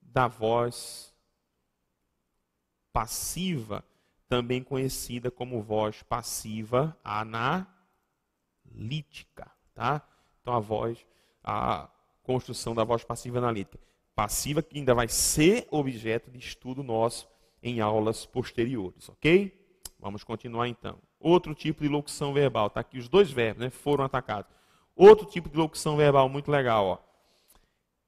da voz passiva, também conhecida como voz passiva analítica, tá? Então, a construção da voz passiva analítica. Passiva que ainda vai ser objeto de estudo nosso em aulas posteriores, ok? Vamos continuar então. Outro tipo de locução verbal, tá aqui os dois verbos, né? Foram atacados. Outro tipo de locução verbal muito legal, ó.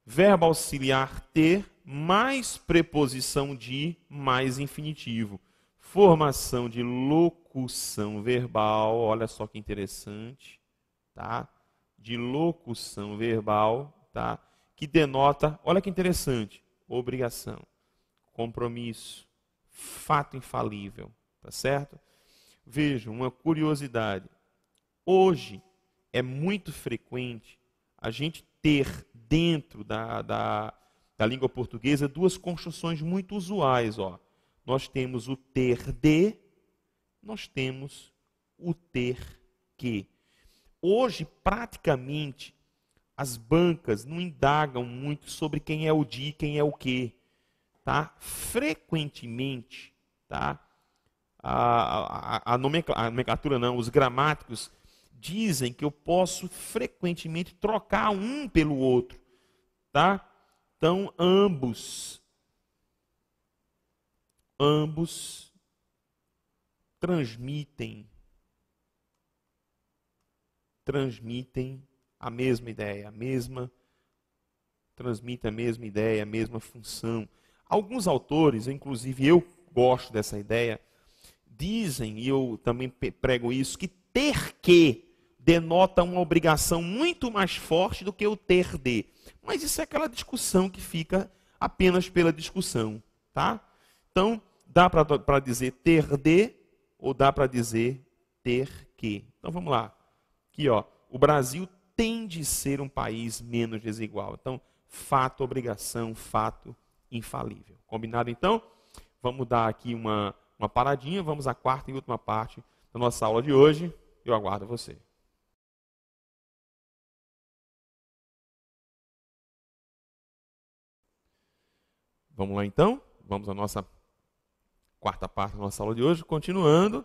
Verbo auxiliar ter mais preposição de mais infinitivo. formação de locução verbal, olha só que interessante, tá? De locução verbal, tá? Que denota, olha que interessante, obrigação, compromisso, fato infalível, tá certo? Vejam, uma curiosidade. Hoje é muito frequente a gente ter dentro da língua portuguesa duas construções muito usuais, ó. Nós temos o ter de, nós temos o ter que. Hoje, praticamente, as bancas não indagam muito sobre quem é o de e quem é o que. Tá? Frequentemente, tá? A nomenclatura não, os gramáticos dizem que eu posso frequentemente trocar um pelo outro. Tá? Então, ambos transmitem a mesma ideia, transmitem a mesma ideia, a mesma função. Alguns autores, inclusive eu gosto dessa ideia, dizem, e eu também prego isso, que ter que denota uma obrigação muito mais forte do que o ter de. Mas isso é aquela discussão que fica apenas pela discussão, tá? Então, dá para dizer ter de ou dá para dizer ter que. Então, vamos lá. Aqui, ó, o Brasil tem de ser um país menos desigual. Então, fato, obrigação, fato infalível. Combinado, então? Vamos dar aqui uma paradinha, vamos à quarta e última parte da nossa aula de hoje. Eu aguardo você. Vamos lá, então? Vamos à nossa quarta parte da nossa aula de hoje, continuando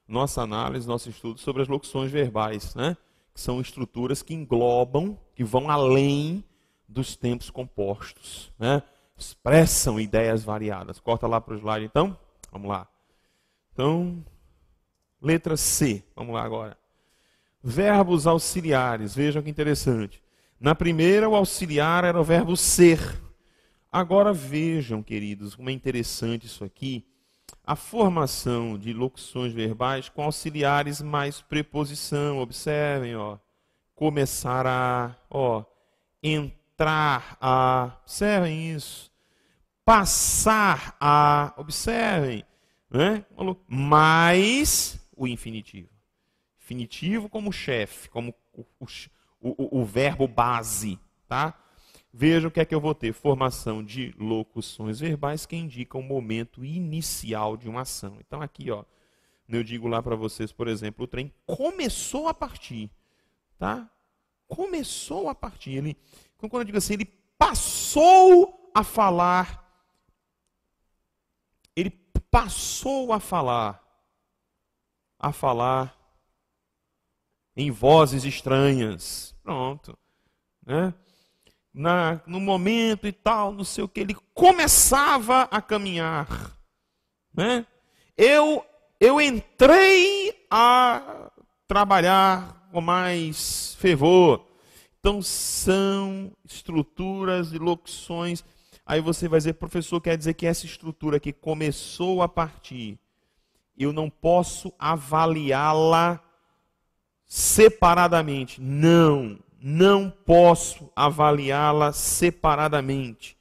nossa análise, nosso estudo sobre as locuções verbais, né? Que são estruturas que englobam, que vão além dos tempos compostos, né? Expressam ideias variadas. Corta lá para o slide, então. Vamos lá. Então, letra C. Vamos lá agora. Verbos auxiliares. Vejam que interessante. Na primeira, o auxiliar era o verbo ser. Agora vejam, queridos, como é interessante isso aqui. A formação de locuções verbais com auxiliares mais preposição. Observem, ó. Começar a, ó. Entrar a. Observem isso. Passar a. Observem. Né? Mais o infinitivo. Infinitivo como chefe, como o verbo base. Tá? Veja o que é que eu vou ter. Formação de locuções verbais que indicam o momento inicial de uma ação. Então aqui, ó, eu digo lá para vocês, por exemplo, o trem começou a partir. Tá? Começou a partir. Quando eu digo assim, ele passou a falar. Ele passou a falar em vozes estranhas. Pronto. Né? No momento e tal, não sei o que, ele começava a caminhar. Né? Eu entrei a trabalhar com mais fervor. Então, são estruturas e locuções. Aí você vai dizer, professor, quer dizer que essa estrutura que começou a partir, eu não posso avaliá-la separadamente. Não posso avaliá-la separadamente.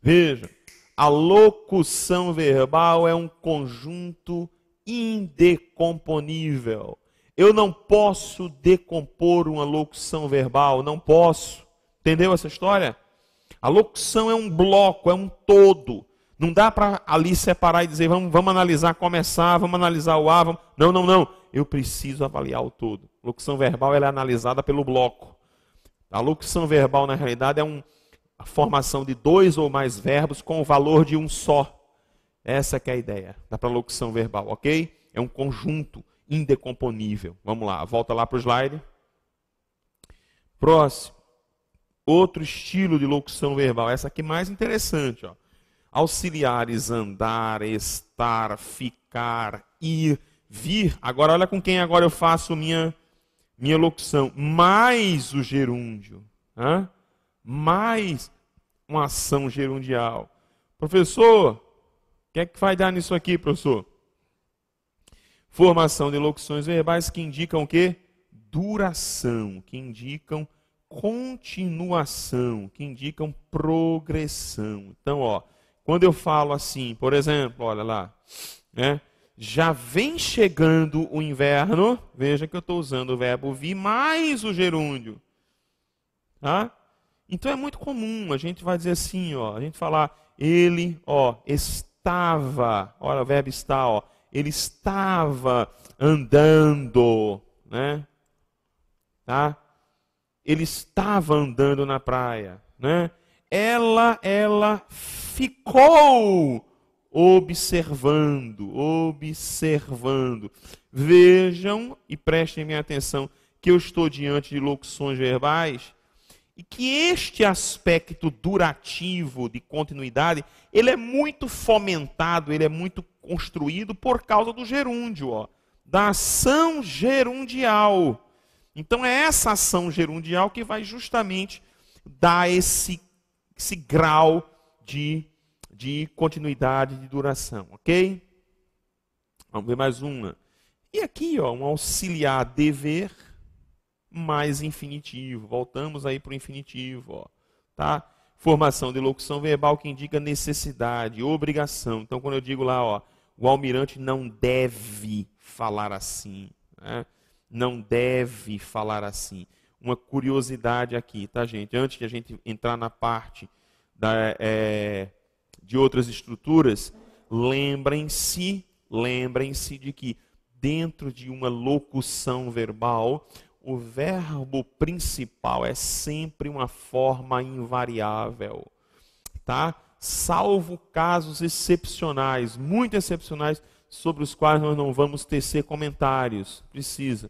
Veja, a locução verbal é um conjunto indecomponível. Eu não posso decompor uma locução verbal, não posso. Entendeu essa história? A locução é um bloco, é um todo. Não dá para ali separar e dizer, vamos analisar, começar, vamos analisar o A. Não. Eu preciso avaliar o todo. Locução verbal ela é analisada pelo bloco. A locução verbal, na realidade, é a formação de dois ou mais verbos com o valor de um só. Essa que é a ideia da locução verbal, ok? É um conjunto indecomponível. Vamos lá, volta lá para o slide. Próximo. Outro estilo de locução verbal, essa aqui mais interessante, ó. Auxiliares andar, estar, ficar, ir, vir. Agora olha com quem agora eu faço minha locução. Mais o gerúndio. Mais uma ação gerundial. Professor, o que é que vai dar nisso aqui, professor? Formação de locuções verbais que indicam o quê? Duração, que indicam continuação, que indicam progressão. Então, ó, quando eu falo assim, por exemplo, olha lá, né? Já vem chegando o inverno, veja que eu estou usando o verbo vir mais o gerúndio. Tá? Então é muito comum, a gente vai dizer assim, ó, a gente falar, ele, ó, estava, olha o verbo está, ó, ele estava andando, né? Tá? Ele estava andando na praia, né? Ela ficou observando. Vejam e prestem minha atenção que eu estou diante de locuções verbais e que este aspecto durativo de continuidade, ele é muito fomentado, ele é muito construído por causa do gerúndio, ó, da ação gerundial. Então é essa ação gerundial que vai justamente dar esse grau de continuidade, de duração, ok? Vamos ver mais uma. E aqui, ó, um auxiliar dever mais infinitivo. Voltamos aí para o infinitivo, ó, tá? Formação de locução verbal que indica necessidade, obrigação. Então, quando eu digo lá, ó, o almirante não deve falar assim, né? Não deve falar assim. Uma curiosidade aqui, tá, gente? Antes de a gente entrar na parte de outras estruturas, lembrem-se de que dentro de uma locução verbal, o verbo principal é sempre uma forma invariável, tá? Salvo casos excepcionais, muito excepcionais, sobre os quais nós não vamos tecer comentários. Precisa.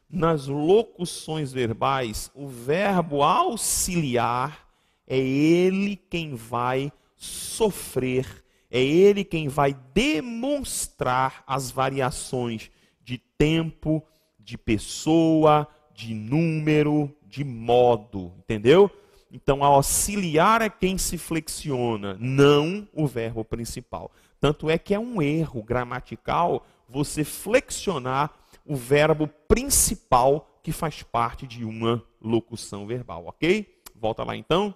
Nas locuções verbais, o verbo auxiliar é ele quem vai sofrer, é ele quem vai demonstrar as variações de tempo, de pessoa, de número, de modo, entendeu? Então, a auxiliar é quem se flexiona, não o verbo principal. Tanto é que é um erro gramatical você flexionar o verbo principal que faz parte de uma locução verbal, ok? Volta lá então.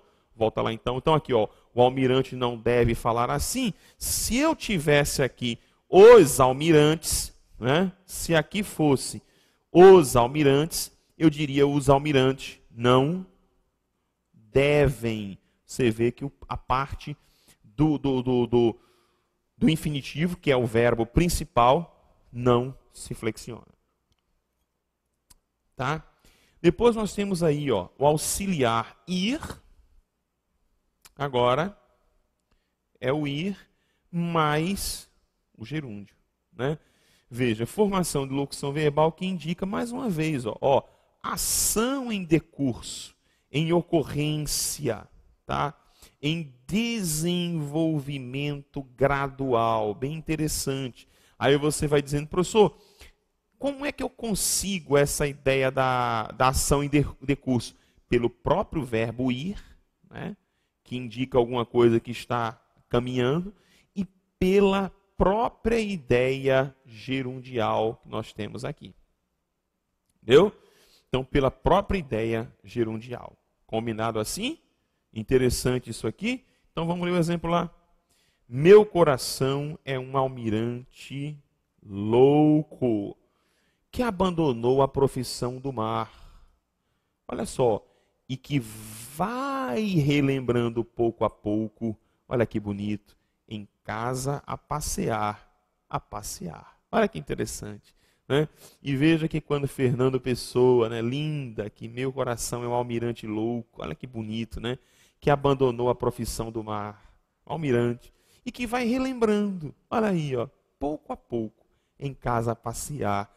Então aqui, ó, o almirante não deve falar assim. Se eu tivesse aqui os almirantes, né? Se aqui fosse os almirantes, eu diria os almirantes não devem. Você vê que a parte do infinitivo, que é o verbo principal, não se flexiona. Tá? Depois nós temos aí, ó, o auxiliar ir. Agora é o ir mais o gerúndio, né? Veja, formação de locução verbal que indica mais uma vez, ó, ação em decurso, em ocorrência, tá? Em desenvolvimento gradual, bem interessante. Aí você vai dizendo, professor, como é que eu consigo essa ideia da ação em decurso? Pelo próprio verbo ir, né? Que indica alguma coisa que está caminhando, e pela própria ideia gerundial que nós temos aqui. Entendeu? Então, pela própria ideia gerundial. Combinado assim? Interessante isso aqui? Então, vamos ler o exemplo lá. Meu coração é um almirante louco que abandonou a profissão do mar. Olha só. E que vai relembrando pouco a pouco, olha que bonito, em casa a passear. Olha que interessante. Né? E veja que quando Fernando Pessoa, né, linda, que meu coração é um almirante louco, olha que bonito, né? Que abandonou a profissão do mar, almirante, e que vai relembrando, olha aí, ó, pouco a pouco, em casa a passear.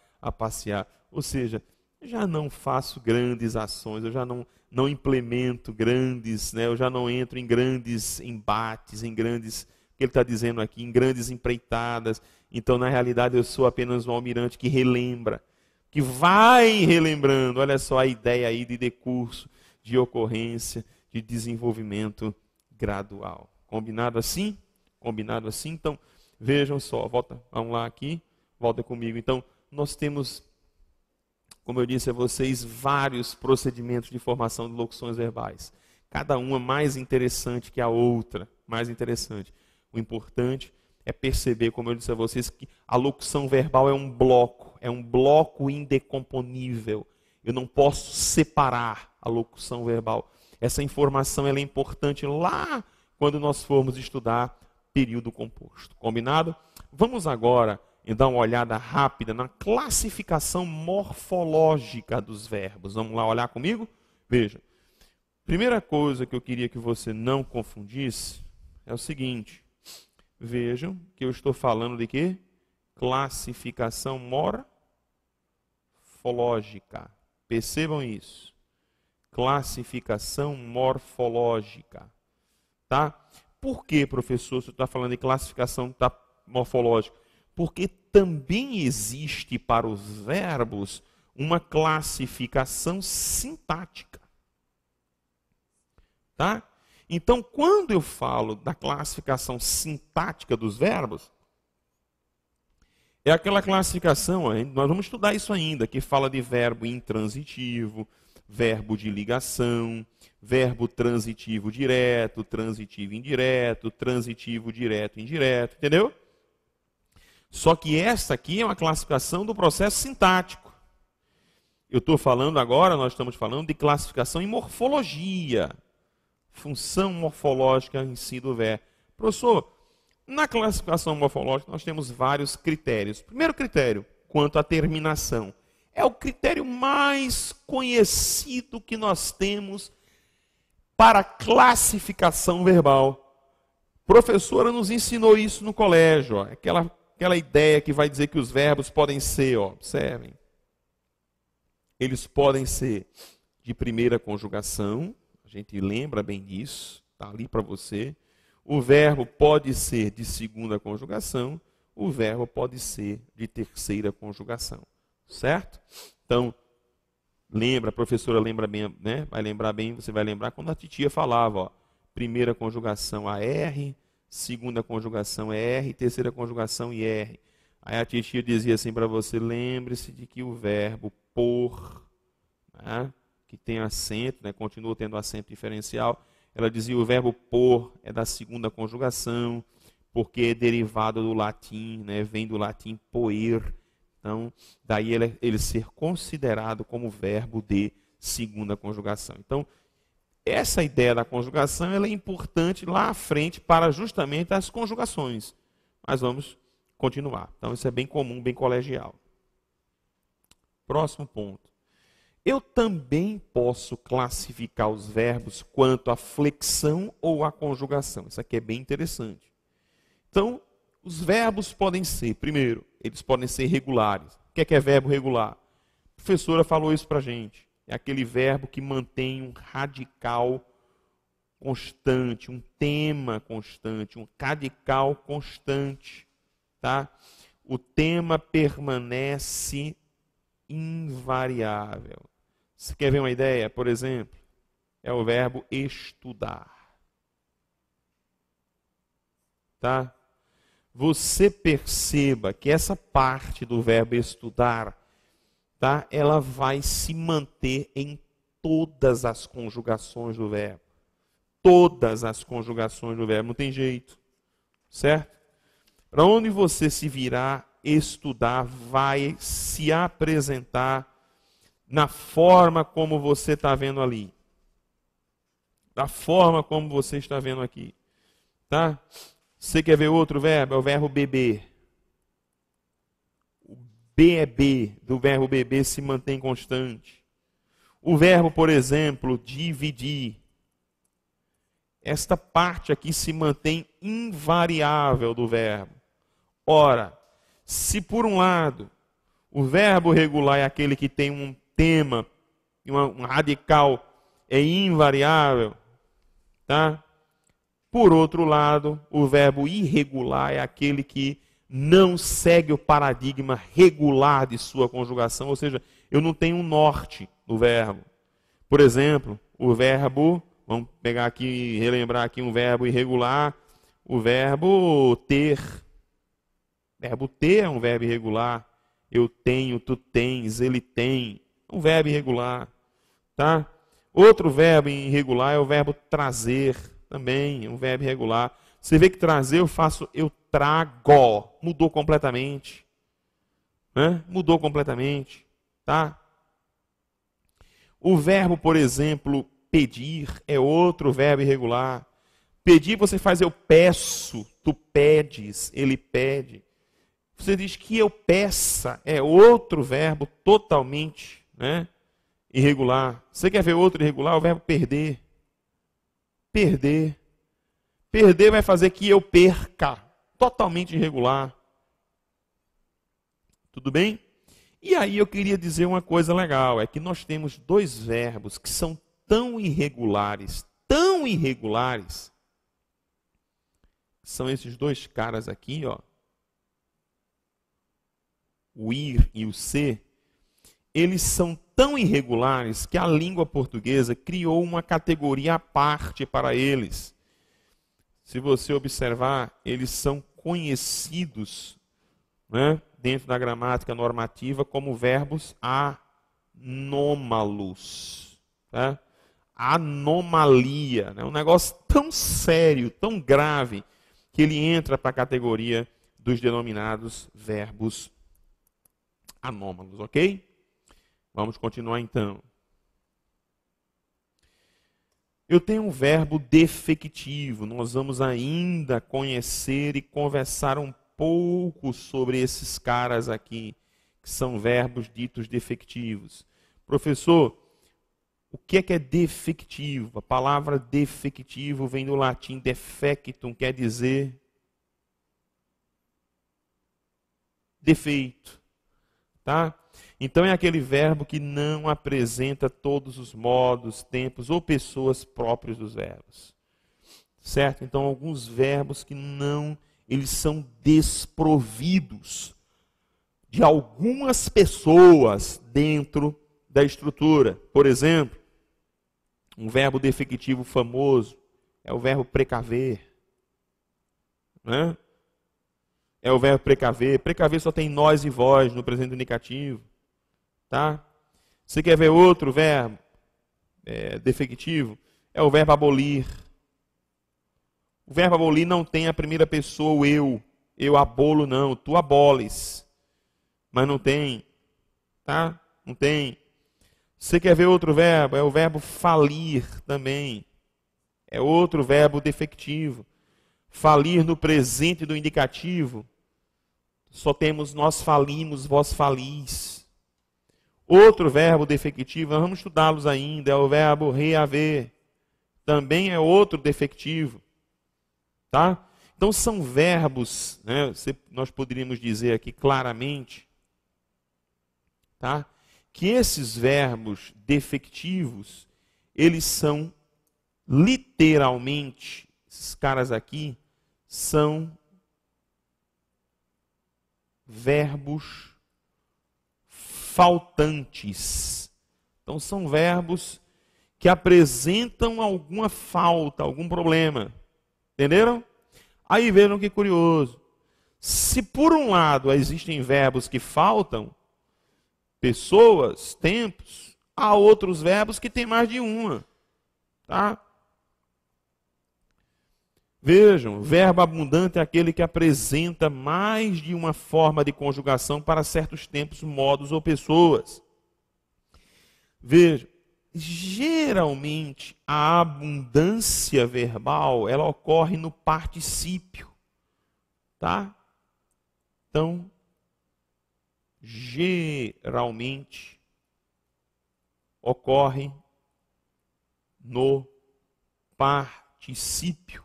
Ou seja, já não faço grandes ações, eu já não implemento grandes, né, eu já não entro em grandes embates, o que ele está dizendo aqui, em grandes empreitadas. Então, na realidade, eu sou apenas um almirante que relembra, que vai relembrando. Olha só a ideia aí de decurso, de ocorrência, de desenvolvimento gradual. Combinado assim? Então, vejam só, vamos lá aqui, volta comigo. Então, nós temos, como eu disse a vocês, vários procedimentos de formação de locuções verbais. Cada uma mais interessante que a outra, mais interessante. O importante é perceber, como eu disse a vocês, que a locução verbal é um bloco indecomponível. Eu não posso separar a locução verbal. Essa informação ela é importante lá quando nós formos estudar período composto. Combinado? Vamos agora dar uma olhada rápida na classificação morfológica dos verbos. Vamos lá olhar comigo? Veja. Primeira coisa que eu queria que você não confundisse é o seguinte. Vejam que eu estou falando de quê? Classificação morfológica. Percebam isso. Classificação morfológica. Tá? Por que, professor, você está falando de classificação morfológica? Porque também existe para os verbos uma classificação sintática. Tá? Então, quando eu falo da classificação sintática dos verbos, é aquela classificação, nós vamos estudar isso ainda, que fala de verbo intransitivo, verbo de ligação, verbo transitivo direto, transitivo indireto, transitivo direto indireto, entendeu? Só que essa aqui é uma classificação do processo sintático. Eu estou falando agora, nós estamos falando de classificação em morfologia, função morfológica em si do verbo. Professor, na classificação morfológica nós temos vários critérios. Primeiro critério, quanto à terminação. É o critério mais conhecido que nós temos para classificação verbal. A professora nos ensinou isso no colégio. Ó. Aquela ideia que vai dizer que os verbos podem ser, ó, observem. Eles podem ser de primeira conjugação, a gente lembra bem disso, está ali para você. O verbo pode ser de segunda conjugação, o verbo pode ser de terceira conjugação. Certo? Então, lembra, a professora lembra bem, né? Vai lembrar bem, você vai lembrar quando a titia falava, ó, primeira conjugação AR, segunda conjugação R, terceira conjugação IR. Aí a titia dizia assim para você, lembre-se de que o verbo por, né, que tem acento, né, continua tendo acento diferencial, ela dizia o verbo por é da segunda conjugação, porque é derivado do latim, né, vem do latim poer. Então, daí ele ser considerado como verbo de segunda conjugação. Então, essa ideia da conjugação ela é importante lá à frente para justamente as conjugações. Mas vamos continuar. Então, isso é bem comum, bem colegial. Próximo ponto. Eu também posso classificar os verbos quanto à flexão ou à conjugação. Isso aqui é bem interessante. Então, os verbos podem ser, primeiro, eles podem ser regulares. O que é verbo regular? A professora falou isso para a gente. É aquele verbo que mantém um radical constante, um tema constante, um radical constante. Tá? O tema permanece invariável. Você quer ver uma ideia? Por exemplo, é o verbo estudar. Tá? Você perceba que essa parte do verbo estudar, tá? Ela vai se manter em todas as conjugações do verbo. Todas as conjugações do verbo, não tem jeito. Certo? Para onde você se virar, estudar vai se apresentar na forma como você está vendo ali. Da forma como você está vendo aqui. Tá? Você quer ver outro verbo? É o verbo beber. O B do verbo beber se mantém constante. O verbo, por exemplo, dividir. Esta parte aqui se mantém invariável do verbo. Ora, se por um lado o verbo regular é aquele que tem um tema, um radical é invariável, tá? Por outro lado, o verbo irregular é aquele que não segue o paradigma regular de sua conjugação, ou seja, eu não tenho um norte no verbo. Por exemplo, o verbo, vamos pegar aqui, relembrar aqui um verbo irregular, o verbo ter. O verbo ter é um verbo irregular, Eu tenho, tu tens, ele tem. Um verbo irregular, tá? Outro verbo irregular é o verbo trazer, também, um verbo irregular. Você vê que trazer eu trago. Mudou completamente. Né? Mudou completamente, tá? O verbo, por exemplo, pedir é outro verbo irregular. Pedir você faz eu peço, tu pedes, ele pede. Você diz que eu peça é outro verbo totalmente, né, irregular. Você quer ver outro irregular? O verbo perder. Perder. Perder vai fazer que eu perca. Totalmente irregular. Tudo bem? E aí eu queria dizer uma coisa legal, é que nós temos dois verbos que são tão irregulares, são esses dois caras aqui, ó. O ir e o ser, eles são tão irregulares que a língua portuguesa criou uma categoria à parte para eles. Se você observar, eles são conhecidos, né, dentro da gramática normativa como verbos anômalos. Tá? Anomalia. Né? Um negócio tão sério, tão grave, que ele entra para a categoria dos denominados verbos anômalos, ok? Vamos continuar então. Eu tenho um verbo defectivo. Nós vamos ainda conhecer e conversar um pouco sobre esses caras aqui, que são verbos ditos defectivos. Professor, o que é defectivo? A palavra defectivo vem do latim defectum, quer dizer defeito. Tá? Então é aquele verbo que não apresenta todos os modos, tempos ou pessoas próprios dos verbos. Certo? Então alguns verbos que não, eles são desprovidos de algumas pessoas dentro da estrutura. Por exemplo, um verbo defectivo famoso é o verbo precaver. Né? É o verbo precaver. Precaver só tem nós e vós no presente indicativo. Tá? Você quer ver outro verbo defectivo? É o verbo abolir. O verbo abolir não tem a primeira pessoa, o eu. Eu abolo não, tu aboles. Mas não tem. Tá? Não tem. Você quer ver outro verbo? É o verbo falir também. É outro verbo defectivo. Falir no presente do indicativo. Só temos nós falimos, vós falis. Outro verbo defectivo, nós vamos estudá-los ainda, é o verbo reaver. Também é outro defectivo. Tá? Então são verbos, né, nós poderíamos dizer aqui claramente, tá, que esses verbos defectivos, eles são literalmente, esses caras aqui, são verbos faltantes. Então são verbos que apresentam alguma falta, algum problema. Entenderam? Aí vejam que curioso. Se por um lado existem verbos que faltam, pessoas, tempos, há outros verbos que têm mais de uma. Tá? Vejam, verbo abundante é aquele que apresenta mais de uma forma de conjugação para certos tempos, modos ou pessoas. Vejam, geralmente a abundância verbal, ela ocorre no particípio. Tá? Então, geralmente ocorre no particípio.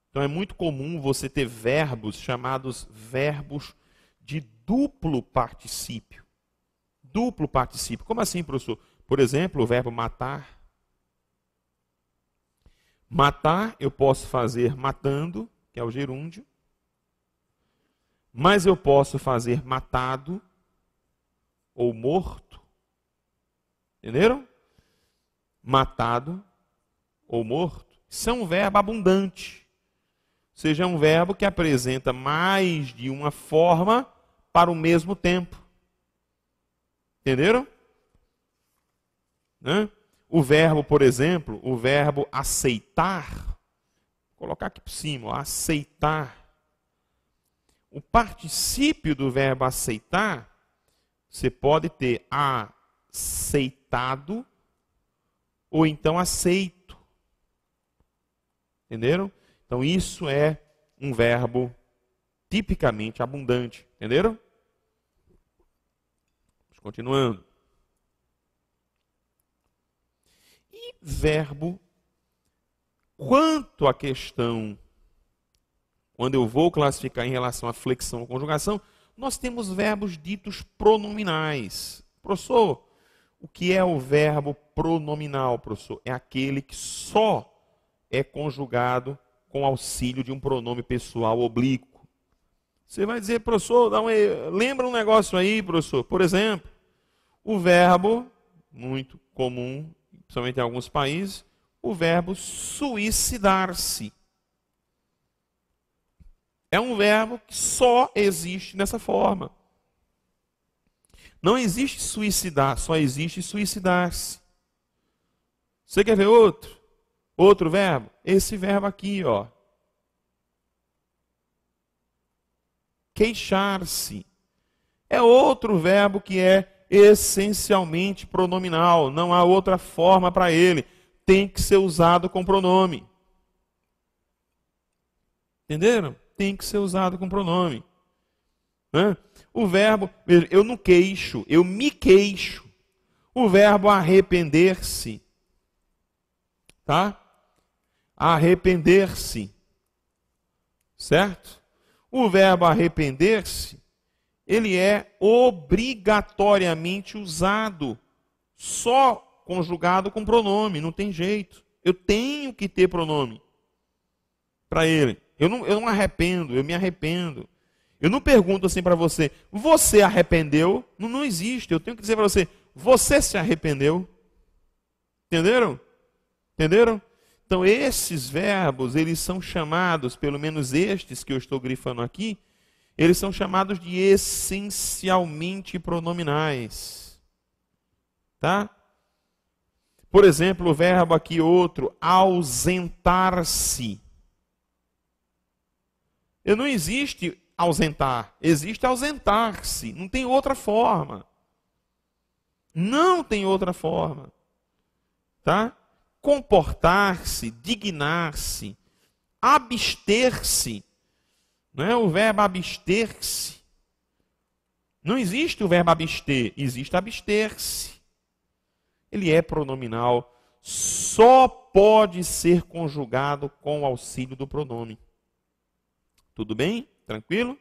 Então é muito comum você ter verbos chamados verbos de duplo particípio. Duplo particípio. Como assim, professor? Por exemplo, o verbo matar. Matar eu posso fazer matando, que é o gerúndio. Mas eu posso fazer matado ou morto. Entenderam? Matado ou morto. Isso é um verbo abundante. Ou seja, é um verbo que apresenta mais de uma forma para o mesmo tempo. Entenderam? Né? O verbo, por exemplo, o verbo aceitar, vou colocar aqui por cima, ó, aceitar. O particípio do verbo aceitar, você pode ter aceitado ou então aceito. Entenderam? Então isso é um verbo tipicamente abundante. Entenderam? Continuando. E verbo, quanto à questão, quando eu vou classificar em relação à flexão ou conjugação, nós temos verbos ditos pronominais. Professor, o que é o verbo pronominal, professor? É aquele que só é conjugado com auxílio de um pronome pessoal oblíquo. Você vai dizer, professor, lembra um negócio aí, professor? Por exemplo, o verbo, muito comum, principalmente em alguns países, o verbo suicidar-se. É um verbo que só existe dessa forma. Não existe suicidar, só existe suicidar-se. Você quer ver outro? Outro verbo? Esse verbo aqui, ó. Queixar-se. É outro verbo que é essencialmente pronominal. Não há outra forma para ele. Tem que ser usado com pronome. Entenderam? Tem que ser usado com pronome. O verbo, eu não queixo, eu me queixo. O verbo arrepender-se. Tá? Arrepender-se. Certo? O verbo arrepender-se, ele é obrigatoriamente usado, só conjugado com pronome, não tem jeito. Eu tenho que ter pronome para ele. Eu não arrependo, eu me arrependo. Eu não pergunto assim para você, você arrependeu? Não existe. Eu tenho que dizer para você, você se arrependeu? Entenderam? Entenderam? Então, esses verbos, eles são chamados, pelo menos estes que eu estou grifando aqui, eles são chamados de essencialmente pronominais. Tá? Por exemplo, o verbo aqui outro, ausentar-se. Não existe ausentar, existe ausentar-se. Não tem outra forma. Não tem outra forma. Tá? Comportar-se, dignar-se, abster-se. Não é o verbo abster-se. Não existe o verbo abster, existe abster-se. Ele é pronominal, só pode ser conjugado com o auxílio do pronome. Tudo bem? Tranquilo?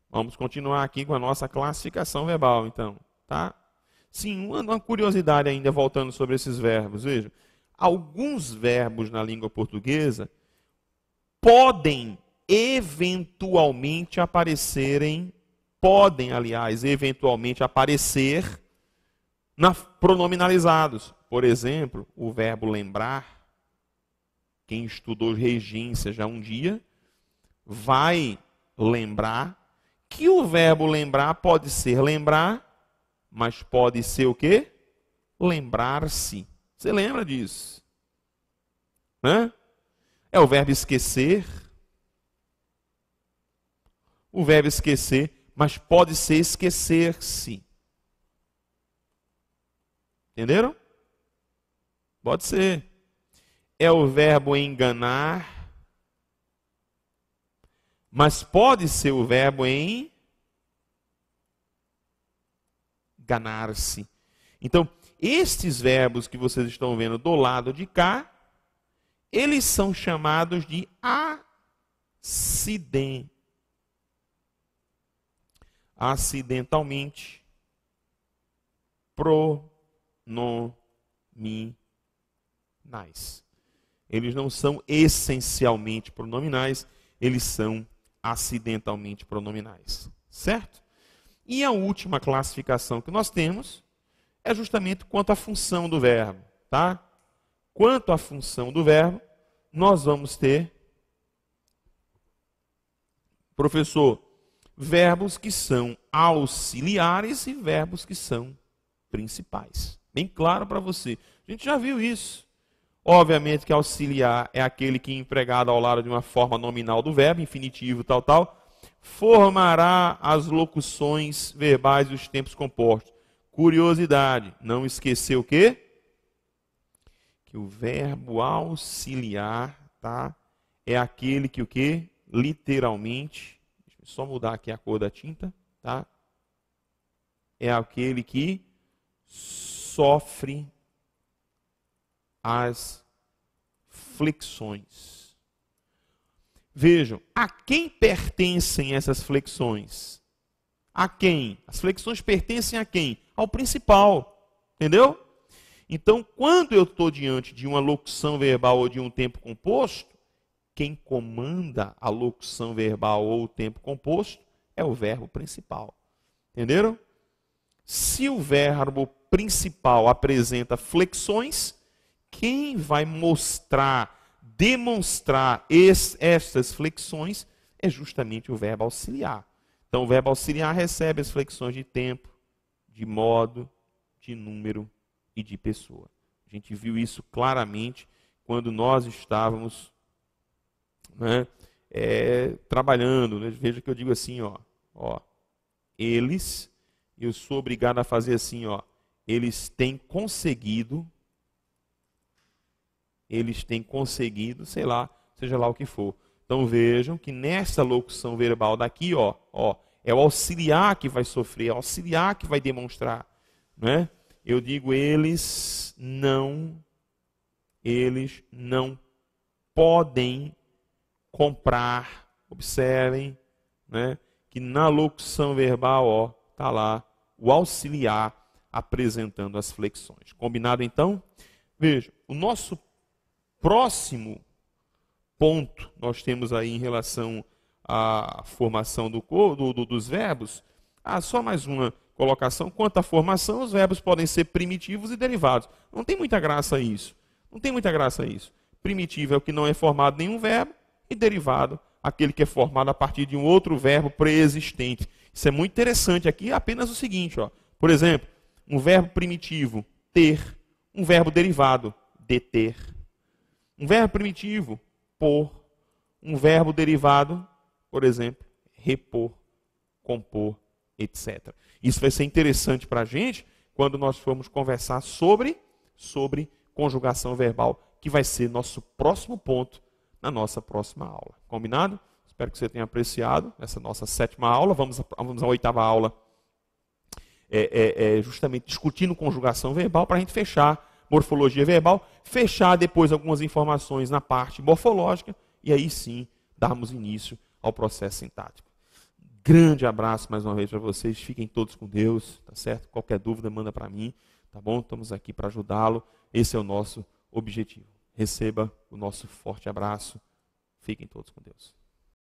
Vamos continuar aqui com a nossa classificação verbal, então. Tá? Sim, uma curiosidade ainda voltando sobre esses verbos. Veja, alguns verbos na língua portuguesa podem eventualmente aparecerem, eventualmente aparecer pronominalizados. Por exemplo, o verbo lembrar. Quem estudou regência já um dia vai lembrar que o verbo lembrar pode ser lembrar, mas pode ser o quê? Lembrar-se. Você lembra disso? É o verbo esquecer. O verbo esquecer, mas pode ser esquecer-se. Entenderam? Pode ser. É o verbo enganar, mas pode ser o verbo enganar-se. Então, estes verbos que vocês estão vendo do lado de cá, eles são chamados de acidentalmente pronominais. Eles não são essencialmente pronominais, eles são acidentalmente pronominais. Certo? E a última classificação que nós temos é justamente quanto à função do verbo. Tá? Quanto à função do verbo, nós vamos ter, professor, verbos que são auxiliares e verbos que são principais. Bem claro para você. A gente já viu isso. Obviamente que auxiliar é aquele que é empregado ao lado de uma forma nominal do verbo, infinitivo, tal, tal, formará as locuções verbais dos tempos compostos. Curiosidade, não esquecer o quê? Que o verbo auxiliar, tá? É aquele que o quê? Literalmente, deixa eu só mudar aqui a cor da tinta, tá? É aquele que sofre as flexões. Vejam, a quem pertencem essas flexões? A quem? As flexões pertencem a quem? Ao principal. Entendeu? Então, quando eu estou diante de uma locução verbal ou de um tempo composto, quem comanda a locução verbal ou o tempo composto é o verbo principal. Entenderam? Se o verbo principal apresenta flexões, quem vai mostrar, demonstrar estas flexões é justamente o verbo auxiliar. Então, o verbo auxiliar recebe as flexões de tempo, de modo, de número e de pessoa. A gente viu isso claramente quando nós estávamos, né, trabalhando. Né? Veja que eu digo assim, ó, eles, eu sou obrigado a fazer assim, ó, eles têm conseguido, sei lá, seja lá o que for. Então vejam que nessa locução verbal daqui, ó, é o auxiliar que vai sofrer, é o auxiliar que vai demonstrar, né? Eu digo eles não podem comprar. Observem, né, que na locução verbal, ó, tá lá o auxiliar apresentando as flexões. Combinado então? Veja, o nosso próximo ponto nós temos aí em relação à formação dos verbos. Só mais uma colocação. Quanto à formação, os verbos podem ser primitivos e derivados. Não tem muita graça isso. Primitivo é o que não é formado nenhum verbo e derivado, aquele que é formado a partir de um outro verbo preexistente. Isso é muito interessante. Aqui é apenas o seguinte, ó. Por exemplo, um verbo primitivo, ter. Um verbo derivado, deter. Um verbo primitivo, pôr. Um verbo derivado, por exemplo, repor, compor, etc. Isso vai ser interessante para a gente quando nós formos conversar sobre conjugação verbal, que vai ser nosso próximo ponto na nossa próxima aula. Combinado? Espero que você tenha apreciado essa nossa 7ª aula. Vamos à 8ª aula, justamente discutindo conjugação verbal, para a gente fechar morfologia verbal, fechar depois algumas informações na parte morfológica e aí sim darmos início ao processo sintático. Grande abraço mais uma vez para vocês, fiquem todos com Deus, tá certo? Qualquer dúvida manda para mim, tá bom? Estamos aqui para ajudá-lo, esse é o nosso objetivo. Receba o nosso forte abraço, fiquem todos com Deus.